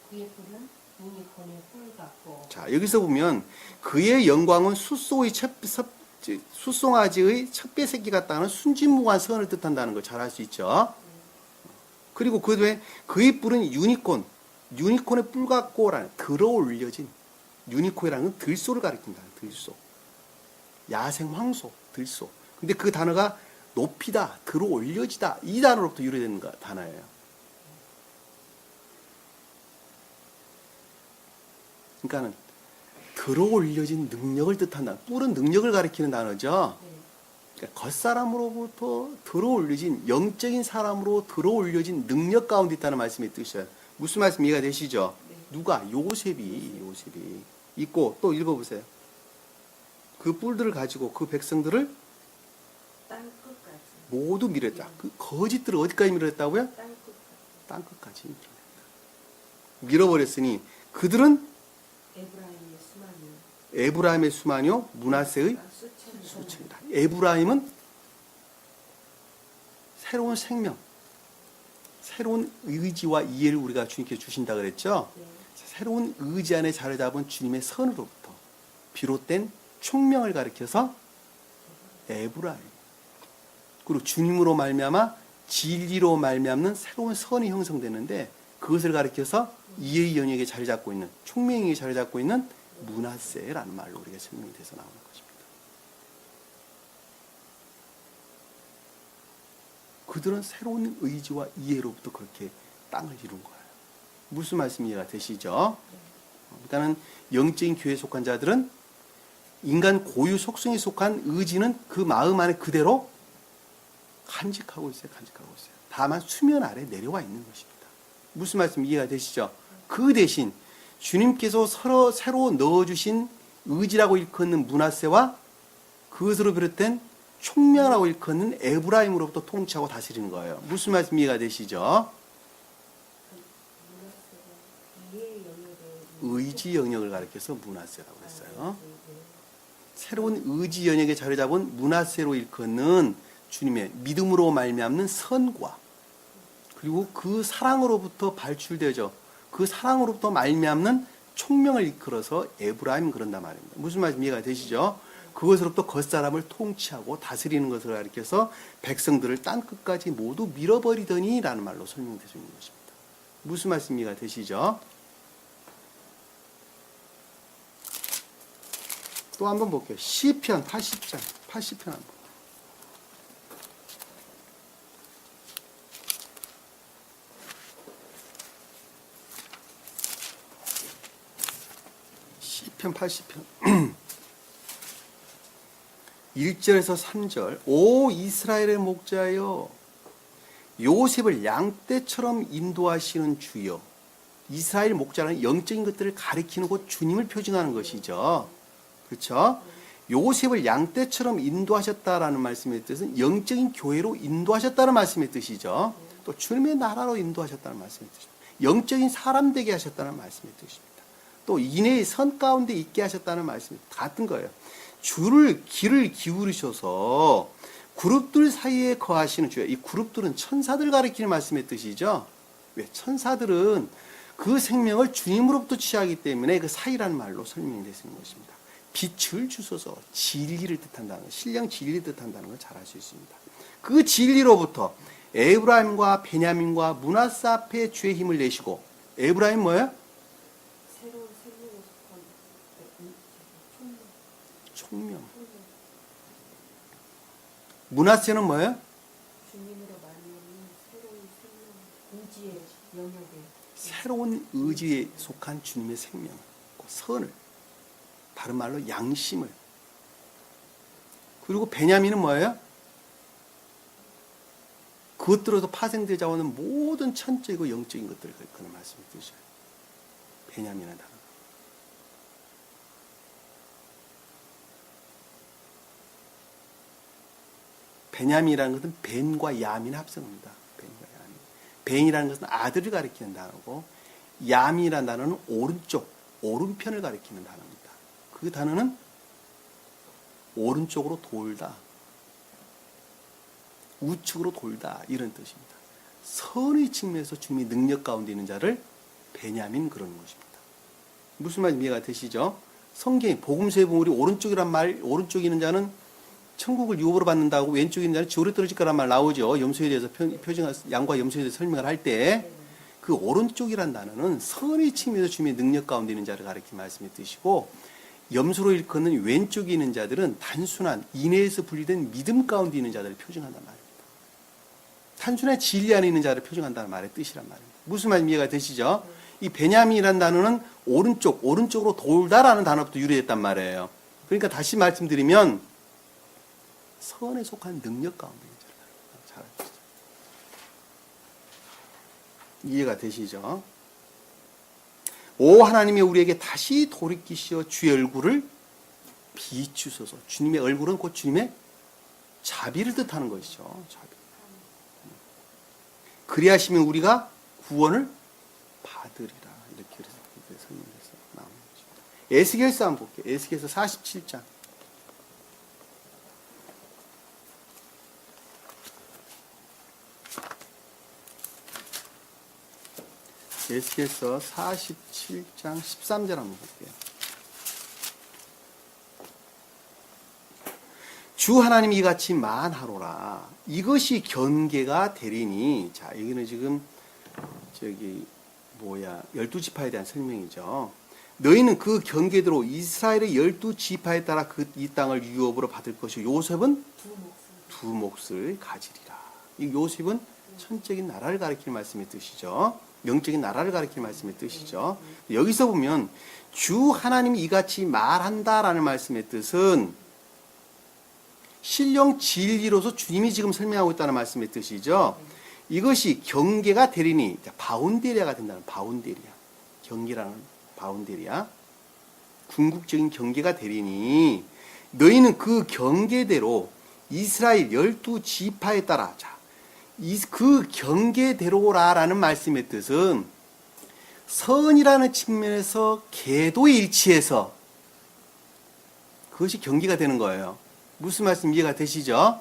그의 뿔은 유니콘의 뿔 같고. 자, 여기서 보면 그의 영광은 숫송아지의 첩배 새끼 같다는 순진무구한 선을 뜻한다는 걸 잘 알 수 있죠. 그리고 그 외에 그의 뿔은 유니콘, 유니콘의 뿔 같고라는 들어올려진, 유니콘이라는 건 들소를 가리킨다. 들소. 야생 황소, 들소. 근데 그 단어가 높이다, 들어올려지다, 이 단어로부터 유래되는 단어예요. 그러니까는 들어올려진 능력을 뜻한다. 뿔은 능력을 가리키는 단어죠. 그러니까 겉사람으로부터 들어올려진, 영적인 사람으로 들어올려진 능력 가운데 있다는 말씀의 뜻이에요. 무슨 말씀 이해가 되시죠? 누가? 요셉이 있고, 또 읽어보세요. 그 뿔들을 가지고 그 백성들을 땅 끝까지. 모두 밀었다. 그 거짓들을 어디까지 밀었다고요? 땅 끝까지. 땅 끝까지 밀어냈다. 밀어버렸으니 그들은 에브라임의 수만이. 에브라임의 수만이요 므낫세의 수천이다. 에브라임은 새로운 생명, 새로운 의지와 이해를 우리가 주님께 주신다 그랬죠. 새로운 의지 안에 자리 잡은 주님의 선으로부터 비롯된 총명을 가리켜서 에브라임, 그리고 주님으로 말미암아 진리로 말미암는 새로운 선이 형성되는데, 그것을 가리켜서 이해의 영역에 자리 잡고 있는, 총명이 자리 잡고 있는 므낫세라는 말로 우리가 설명이 돼서 나오는 것입니다. 그들은 새로운 의지와 이해로부터 그렇게 땅을 이룬 거예요. 무슨 말씀 이해가 되시죠? 그러니까는 영적인 교회에 속한 자들은 인간 고유 속성에 속한 의지는 그 마음 안에 그대로 간직하고 있어요. 다만 수면 아래 내려와 있는 것입니다. 무슨 말씀 이해가 되시죠? 그 대신 주님께서 서로 새로 넣어주신 의지라고 일컫는 므낫세와 그것으로 비롯된 총명이라고 일컫는 에브라임으로부터 통치하고 다스리는 거예요. 무슨 말씀 이해가 되시죠? 이해의 영역에 의지 영역을 가리켜서 므낫세라고 했어요. 새로운 의지 영역에 자리 잡은 므낫세로 일컫는 주님의 믿음으로 말미암는 선과, 그리고 그 사랑으로부터 발출되죠. 그 사랑으로부터 말미암는 총명을 이끌어서 에브라임 그런단 말입니다. 무슨 말씀 이해가 되시죠? 그것으로부터 겉사람을 통치하고 다스리는 것을 가리켜서 백성들을 땅 끝까지 모두 밀어버리더니 라는 말로 설명되어 있는 것입니다. 무슨 말씀 이해가 되시죠? 또 한번 볼게요. 시편 80편 한번. 시편 80편 1절에서 3절 오 이스라엘의 목자여 요셉을 양떼처럼 인도하시는 주여. 이스라엘 목자는 영적인 것들을 가리키는 곧 주님을 표징하는 것이죠. 그렇죠? 요셉을 양떼처럼 인도하셨다라는 말씀의 뜻은 영적인 교회로 인도하셨다는 말씀의 뜻이죠. 또 주님의 나라로 인도하셨다는 말씀의 뜻입니다. 영적인 사람 되게 하셨다는 말씀의 뜻입니다. 또 인애의 선 가운데 있게 하셨다는 말씀이 같은 거예요. 길을 기울이셔서 그룹들 사이에 거하시는 주여. 이 그룹들은 천사들 가리키는 말씀의 뜻이죠. 왜? 천사들은 그 생명을 주님으로부터 취하기 때문에 그 사이라는 말로 설명이 되는 것입니다. 빛을 주소서 진리를 뜻한다는 것, 신령 진리를 뜻한다는 걸 잘 알 수 있습니다. 그 진리로부터 에브라임과 베냐민과 므낫세 앞에 주의 힘을 내시고. 에브라임 뭐예요? 새로운 생명의 총명. 므낫세는 뭐예요? 주님으로 말미암는 새로운 생명, 의지의 영역에 새로운 의지에 속한 주님의 생명, 그 선을, 다른 말로 양심을. 그리고 베냐민은 뭐예요? 그것들로도 파생되자 오는 모든 천적이고 영적인 것들을 그런 말씀을 드셔요. 베냐민은 단어. 베냐민이라는 것은 벤과 야민의 합성입니다. 벤과 야민. 벤이라는 것은 아들을 가리키는 단어고, 야민이라는 단어는 오른쪽, 오른편을 가리키는 단어입니다. 그 단어는 오른쪽으로 돌다, 우측으로 돌다, 이런 뜻입니다. 선의 측면에서 주님의 능력 가운데 있는 자를 베냐민 그러는 것입니다. 무슨 말인지 이해가 되시죠? 성경에 복음서에 보면 우리 오른쪽이란 말, 오른쪽에 있는 자는 천국을 유업으로 받는다고, 왼쪽에 있는 자는 지옥에 떨어질 거란 말 나오죠. 염소에 대해서 양과 염소에 대해서 설명을 할 때 그 오른쪽이란 단어는 선의 측면에서 주님의 능력 가운데 있는 자를 가리키는 말씀의 뜻이고, 염소로 일컫는 왼쪽에 있는 자들은 단순한 인애에서 분리된 믿음 가운데 있는 자들을 표징한단 말입니다. 단순한 진리 안에 있는 자를 표징한다는 말의 뜻이란 말입니다. 무슨 말인지 이해가 되시죠? 이 베냐민이라는 단어는 오른쪽으로 돌다라는 단어부터 유래했단 말이에요. 그러니까 다시 말씀드리면 선에 속한 능력 가운데 있는 자를 잘 아시죠? 이해가 되시죠? 오 하나님이 우리에게 다시 돌이키시어 주의 얼굴을 비추소서. 주님의 얼굴은 곧 주님의 자비를 뜻하는 것이죠. 자비. 그리하시면 우리가 구원을 받으리라. 이렇게 설명해서 나오는 것입니다. 에스겔서 한번 볼게요. 에스겔서 47장. 에스겔서 47장 13절 한번 볼게요. 주 하나님이 이같이 만하로라. 이것이 경계가 되리니. 자, 여기는 지금 12지파에 대한 설명이죠. 너희는 그 경계대로 이스라엘의 12지파에 따라 이 땅을 유업으로 받을 것이고, 요셉은 두 몫을 가지리라. 이 요셉은 천적인 나라를 가리키는 말씀의 뜻이죠. 영적인 나라를 가리키는 말씀의 뜻이죠. 여기서 보면 주 하나님이 이같이 말한다라는 말씀의 뜻은 신령 진리로서 주님이 지금 설명하고 있다는 말씀의 뜻이죠. 이것이 경계가 되리니, 바운데리아가 된다는, 바운데리아. 경계라는 바운데리아. 궁극적인 경계가 되리니 너희는 그 경계대로 이스라엘 12지파에 따라, 자, 그 경계대로라라는 말씀의 뜻은 선이라는 측면에서 궤도에 일치해서 그것이 경계가 되는 거예요. 무슨 말씀 이해가 되시죠?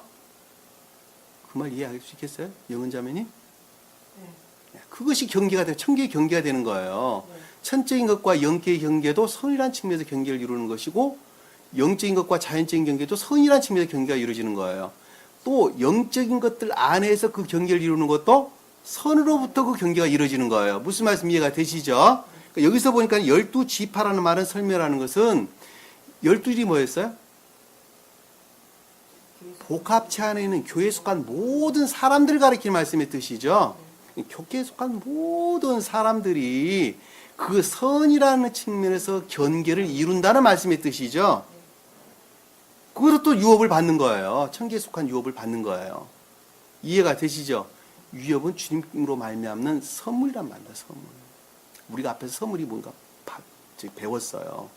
그 말 이해할 수 있겠어요? 영은 자매님? 네. 그것이 경계가 되고 천계의 경계가 되는 거예요. 네. 천적인 것과 영계의 경계도 선이라는 측면에서 경계를 이루는 것이고, 영적인 것과 자연적인 경계도 선이라는 측면에서 경계가 이루어지는 거예요. 또 영적인 것들 안에서 그 경계를 이루는 것도 선으로부터 그 경계가 이루어지는 거예요. 무슨 말씀 이해가 되시죠? 그러니까 여기서 보니까 12지파라는 말은 설명하는 것은 12일이 뭐였어요? 복합체 안에 있는 교회에 속한 모든 사람들을 가리키는 말씀의 뜻이죠. 교회에 속한 모든 사람들이 그 선이라는 측면에서 경계를 이룬다는 말씀의 뜻이죠. 그것도 또 유업을 받는 거예요. 천계에 속한 유업을 받는 거예요. 이해가 되시죠? 유업은 주님으로 말미암는 선물이란 말이다. 선물. 우리가 앞에서 선물이 뭔가 배웠어요.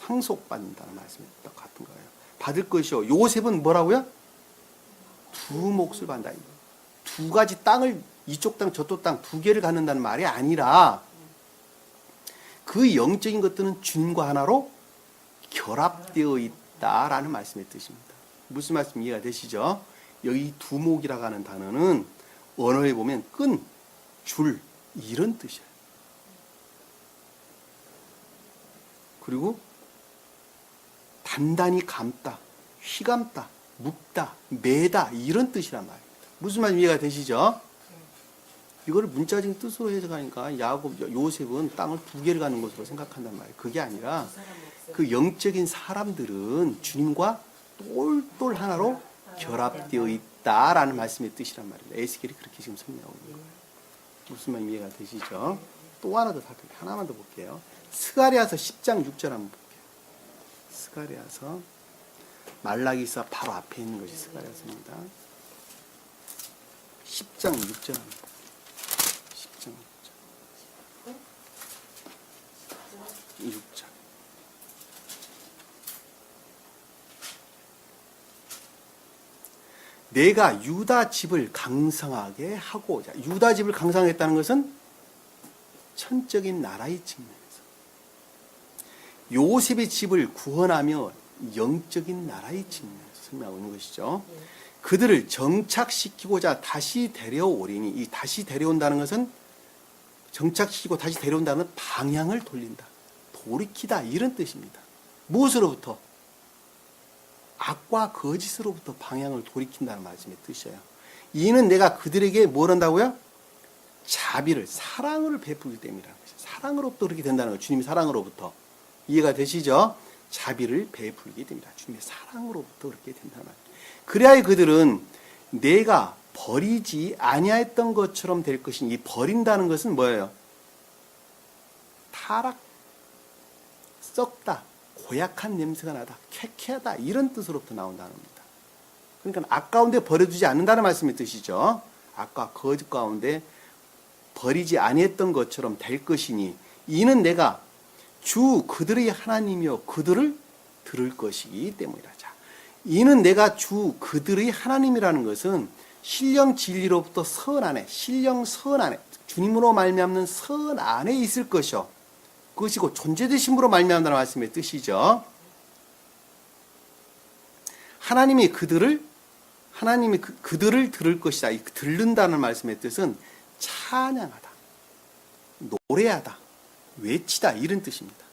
상속받는다는 말씀이 딱 같은 거예요. 받을 것이요. 요셉은 뭐라고요? 두 몫을 받는다. 두 가지 땅을 이쪽 땅 저쪽 땅 두 개를 갖는다는 말이 아니라 그 영적인 것들은 주님과 하나로 결합되어 있다라는 말씀의 뜻입니다. 무슨 말씀 이해가 되시죠? 여기 두목이라고 하는 단어는 언어에 보면 끈, 줄 이런 뜻이에요. 그리고 단단히 감다, 휘감다, 묶다, 매다 이런 뜻이란 말입니다. 무슨 말씀 이해가 되시죠? 이거를 문자적인 뜻으로 해석하니까 요셉은 땅을 두 개를 갖는 것으로 생각한단 말이에요. 그게 아니라 그 영적인 사람들은 주님과 똘똘 하나로 결합되어 있다라는 말씀의 뜻이란 말입니다. 에스겔이 그렇게 지금 설명하고 있는 거예요. 무슨 말씀 이해가 되시죠? 또 하나 더 살펴볼게요. 하나만 더 볼게요. 스가랴서 10장 6절 한번 볼게요. 스가랴서 말라기서 바로 앞에 있는 것이 스가랴서입니다. 10장 6절 한번 볼게요. 10장 6절. 내가 유다 집을 강성하게 하고자. 유다 집을 강성하겠다는 것은 천적인 나라의 측면에서 요셉의 집을 구원하며 영적인 나라의 측면에서 설명하고 있는 것이죠. 그들을 정착시키고자 다시 데려오리니, 이 다시 데려온다는 것은 정착시키고 다시 데려온다는 방향을 돌린다, 돌이키다 이런 뜻입니다. 무엇으로부터? 악과 거짓으로부터 방향을 돌이킨다는 말씀의 뜻이에요. 이는 내가 그들에게 뭘 한다고요? 자비를, 사랑을 베풀기 때문이라는 것이죠. 사랑으로부터 그렇게 된다는 거예요. 주님의 사랑으로부터. 이해가 되시죠? 자비를 베풀기 때문이다. 주님의 사랑으로부터 그렇게 된다는 말이에요. 그래야 그들은 내가 버리지 아니하였던 것처럼 될 것이니, 이 버린다는 것은 뭐예요? 타락, 썩다, 고약한 냄새가 나다, 쾌쾌하다 이런 뜻으로부터 나온다는 겁니다. 그러니까 악 가운데 버려두지 않는다는 말씀의 뜻이죠. 악과 거짓 가운데 버리지 아니했던 것처럼 될 것이니, 이는 내가 주 그들의 하나님이요 그들을 들을 것이기 때문이라. 자, 이는 내가 주 그들의 하나님이라는 것은 신령 진리로부터 선 안에, 신령 선 안에, 주님으로 말미암는 선 안에 있을 것이요, 그것이고 존재되심으로 말미암다는 말씀의 뜻이죠. 하나님이 그들을 들을 것이다. 이 들른다는 말씀의 뜻은 찬양하다, 노래하다, 외치다 이런 뜻입니다.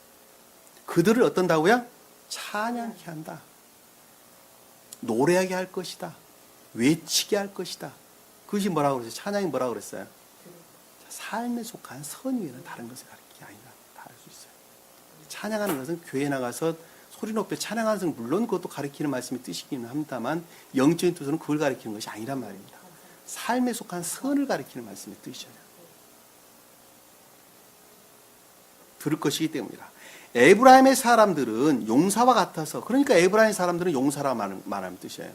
그들을 어떤다고요? 찬양케 한다, 노래하게 할 것이다, 외치게 할 것이다. 그것이 뭐라고 그랬어요? 찬양이 뭐라고 그랬어요? 삶에 속한 선위에는 다른 것을 가리키기 아니다. 다 알 수 있어요. 찬양하는 것은 교회에 나가서 소리 높여 찬양하는 것은 물론 그것도 가리키는 말씀의 뜻이기는 합니다만, 영적인 뜻으로는 그걸 가리키는 것이 아니란 말입니다. 삶에 속한 선을 가리키는 말씀의 뜻이에요. 들을 것이기 때문이다. 에브라임의 사람들은 용사와 같아서, 그러니까 에브라임 사람들은 용사라 말하는 뜻이에요.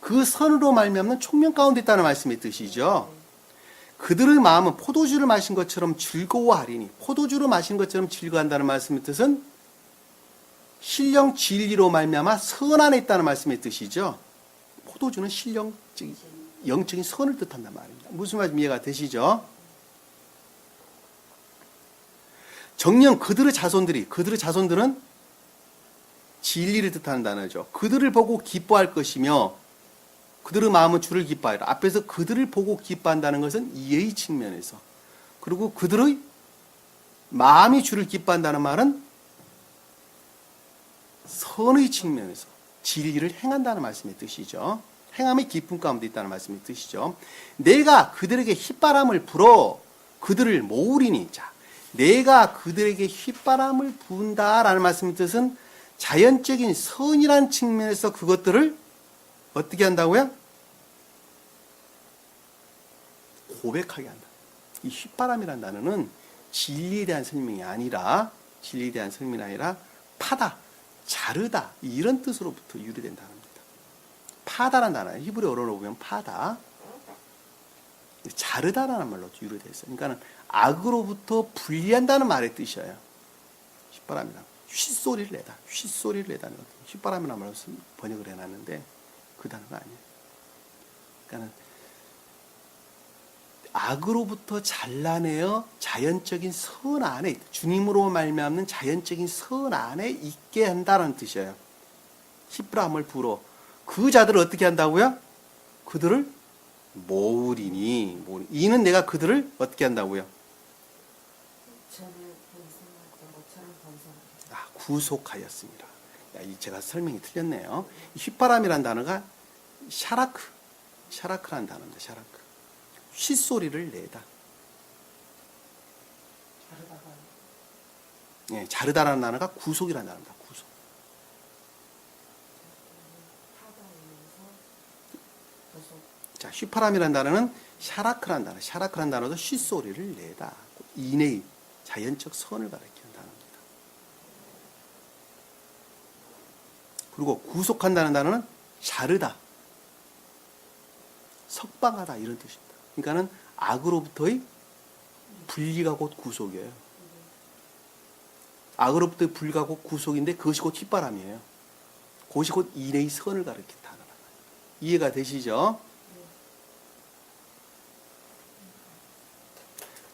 그 선으로 말미암는 총명 가운데 있다는 말씀의 뜻이죠. 그들의 마음은 포도주를 마신 것처럼 즐거워하리니, 포도주를 마신 것처럼 즐거워한다는 말씀의 뜻은 신령 진리로 말미암아 선 안에 있다는 말씀의 뜻이죠. 포도주는 영적인 선을 뜻한단 말입니다. 무슨 말씀 이해가 되시죠? 정녕 그들의 자손들은 진리를 뜻하는 단어죠. 그들을 보고 기뻐할 것이며 그들의 마음은 주를 기뻐하리라. 앞에서 그들을 보고 기뻐한다는 것은 이해의 측면에서, 그리고 그들의 마음이 주를 기뻐한다는 말은 선의 측면에서 진리를 행한다는 말씀의 뜻이죠. 행함의 기쁨 가운데 있다는 말씀의 뜻이죠. 내가 그들에게 휘바람을 불어 그들을 모으리니. 자, 내가 그들에게 휘바람을 부은다라는 말씀의 뜻은 자연적인 선이라는 측면에서 그것들을 어떻게 한다고요? 고백하게 한다. 이 휘바람이라는 단어는 진리에 대한 설명이 아니라 파다, 자르다 이런 뜻으로부터 유래된 단어입니다. 파다라는 단어예요. 히브리어로 보면 파다. 자르다라는 말로 유래되어 있어요. 그러니까 악으로부터 분리한다는 말의 뜻이에요. 휘바람이란 쉿소리를 내다. 쉿소리를 내다는 거예요. 휘바람이라는 말로 번역을 해놨는데 그 단어가 아니에요. 그러니까 악으로부터 잘라내어 자연적인 선 안에 있다. 주님으로 말미암는 자연적인 선 안에 있게 한다는 뜻이에요. 히브람을 불어 그 자들을 어떻게 한다고요? 그들을 모으리니. 이는 내가 그들을 어떻게 한다고요? 전에 번성했던 것처럼 번성하겠다. 구속하였습니다. 제가 설명이 틀렸네요. 휘바람이라는 단어가 샤라크라는 단어입니다. 샤라크. 쉿소리를 내다. 자르다가 예, 자르다라는 단어가 구속이라는 단어입니다. 구속. 자, 휘파람이라는 단어는 샤라크라는 단어. 샤라크라는 단어도 쉿소리를 내다. 인의 자연적 선을 가리키는 단어입니다. 그리고 구속한다는 단어는 자르다, 석방하다 이런 뜻입니다. 그러니까는 악으로부터의 분리가 곧 구속이에요. 악으로부터의 분리가 곧 구속인데 그것이 곧 휘바람이에요. 그것이 곧 인의 선을 가리키는 단어라. 이해가 되시죠?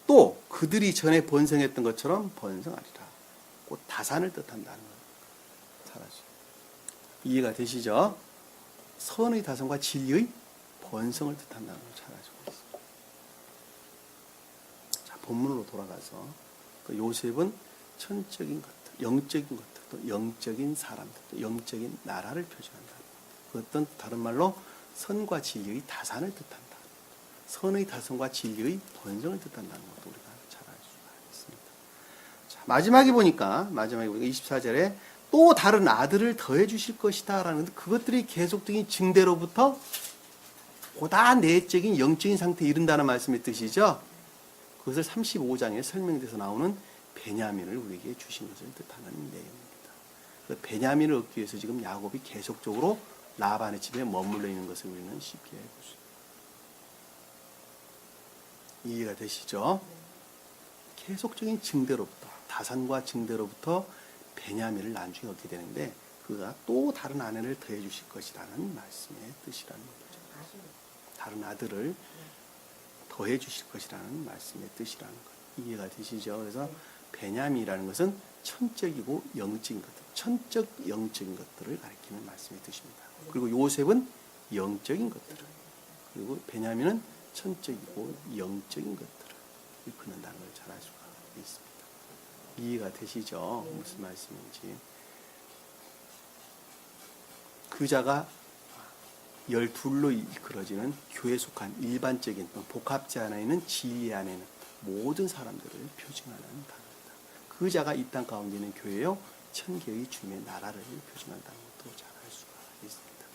또 그들이 전에 번성했던 것처럼 번성하리라. 곧 다산을 뜻한다는 거예요. 사라져. 이해가 되시죠? 선의 다산과 진리의 번성을 뜻한다는 걸 잘 알고 있습니다. 자, 본문으로 돌아가서 요셉은 천적인 것들, 영적인 것들, 또 영적인 사람들, 또 영적인 나라를 표현한다. 그 어떤 다른 말로 선과 진리의 다산을 뜻한다. 선의 다산과 진리의 번성을 뜻한다는 것도 우리가 잘 알 수가 있습니다. 자, 마지막에 보니까 24절에 또 다른 아들을 더해 주실 것이다 라는 그것들이 계속적인 증대로부터 보다 내적인 영적인 상태에 이른다는 말씀의 뜻이죠. 그것을 35장에 설명돼서 나오는 베냐민을 우리에게 주신 것을 뜻하는 내용입니다. 그 베냐민을 얻기 위해서 지금 야곱이 계속적으로 라반의 집에 머물러 있는 것을 우리는 쉽게 볼 수 있습니다. 이해가 되시죠? 계속적인 증대로부터, 다산과 증대로부터 베냐민을 나중에 얻게 되는데 그가 또 다른 아내를 더해 주실 것이라는 말씀의 뜻이라는 거죠. 다른 아들을 더해 주실 것이라는 말씀의 뜻이라는 것. 이해가 되시죠? 그래서 베냐민이라는 것은 천적이고 영적인 것들, 천적 영적인 것들을 가리키는 말씀의 뜻입니다. 그리고 요셉은 영적인 것들을, 그리고 베냐민은 천적이고 영적인 것들을 일컫는다는 걸 잘 알 수가 있습니다. 이해가 되시죠? 무슨 말씀인지. 그 자가 12로 이끌어지는 교회에 속한 일반적인 복합제 안에 있는 지혜 안에 있는 모든 사람들을 표징하는 단어입니다. 그 자가 이 땅 가운데 있는 교회요 천계의 주님의 나라를 표징한다는 것도 잘 알 수가 있습니다.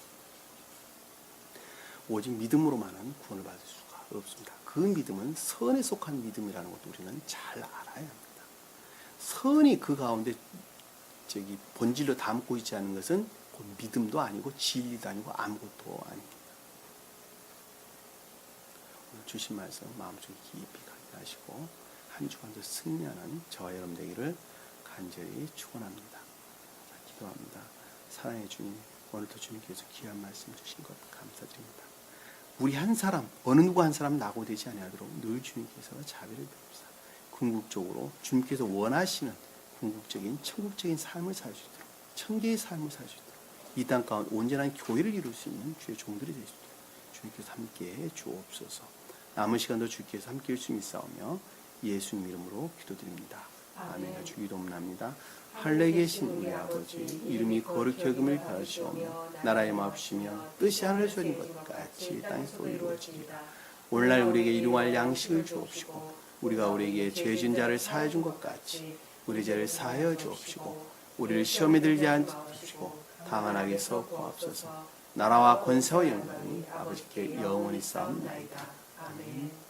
오직 믿음으로만은 구원을 받을 수가 없습니다. 그 믿음은 선에 속한 믿음이라는 것도 우리는 잘 알아야 합니다. 선이 그 가운데 본질로 담고 있지 않은 것은 믿음도 아니고 진리도 아니고 아무것도 아닙니다. 오늘 주신 말씀 마음속에 깊이 간직하시고 한 주간도 승리하는 저와 여러분 되기를 간절히 축원합니다. 기도합니다. 사랑의 주님, 오늘도 주님께서 귀한 말씀 주신 것 감사드립니다. 우리 한 사람, 어느 누구 한 사람 낙오되지 아니하도록 늘 주님께서 자비를 베푸사 궁극적으로 주님께서 원하시는 궁극적인 천국적인 삶을 살 수 있도록 천계의 삶을 살 수 있도록 이 땅 가운데 온전한 교회를 이룰 수 있는 주의 종들이 될 수 있도록 주님께서 함께해 주옵소서. 남은 시간도 주께서 함께해 주심이 있사오며 예수님 이름으로 기도드립니다. 아멘. 주 기도합니다. 하늘에 계신 우리 아버지 이름이 거룩히 여김을 받으시오며 나라의 마옵시며 뜻이 하늘에서 이룬 것 같이 땅에서 이루어지리라. 오늘날 우리에게 일용할 양식을 주옵시고 우리가 우리에게 죄 지은 자를 사하여 준 것 같이 우리 죄를 사하여 주옵시고 우리를 시험에 들지 않으시고 다만 악에서 구하옵소서. 나라와 권세와 영광이 아버지께 영원히 쌓옵나이다. 아멘.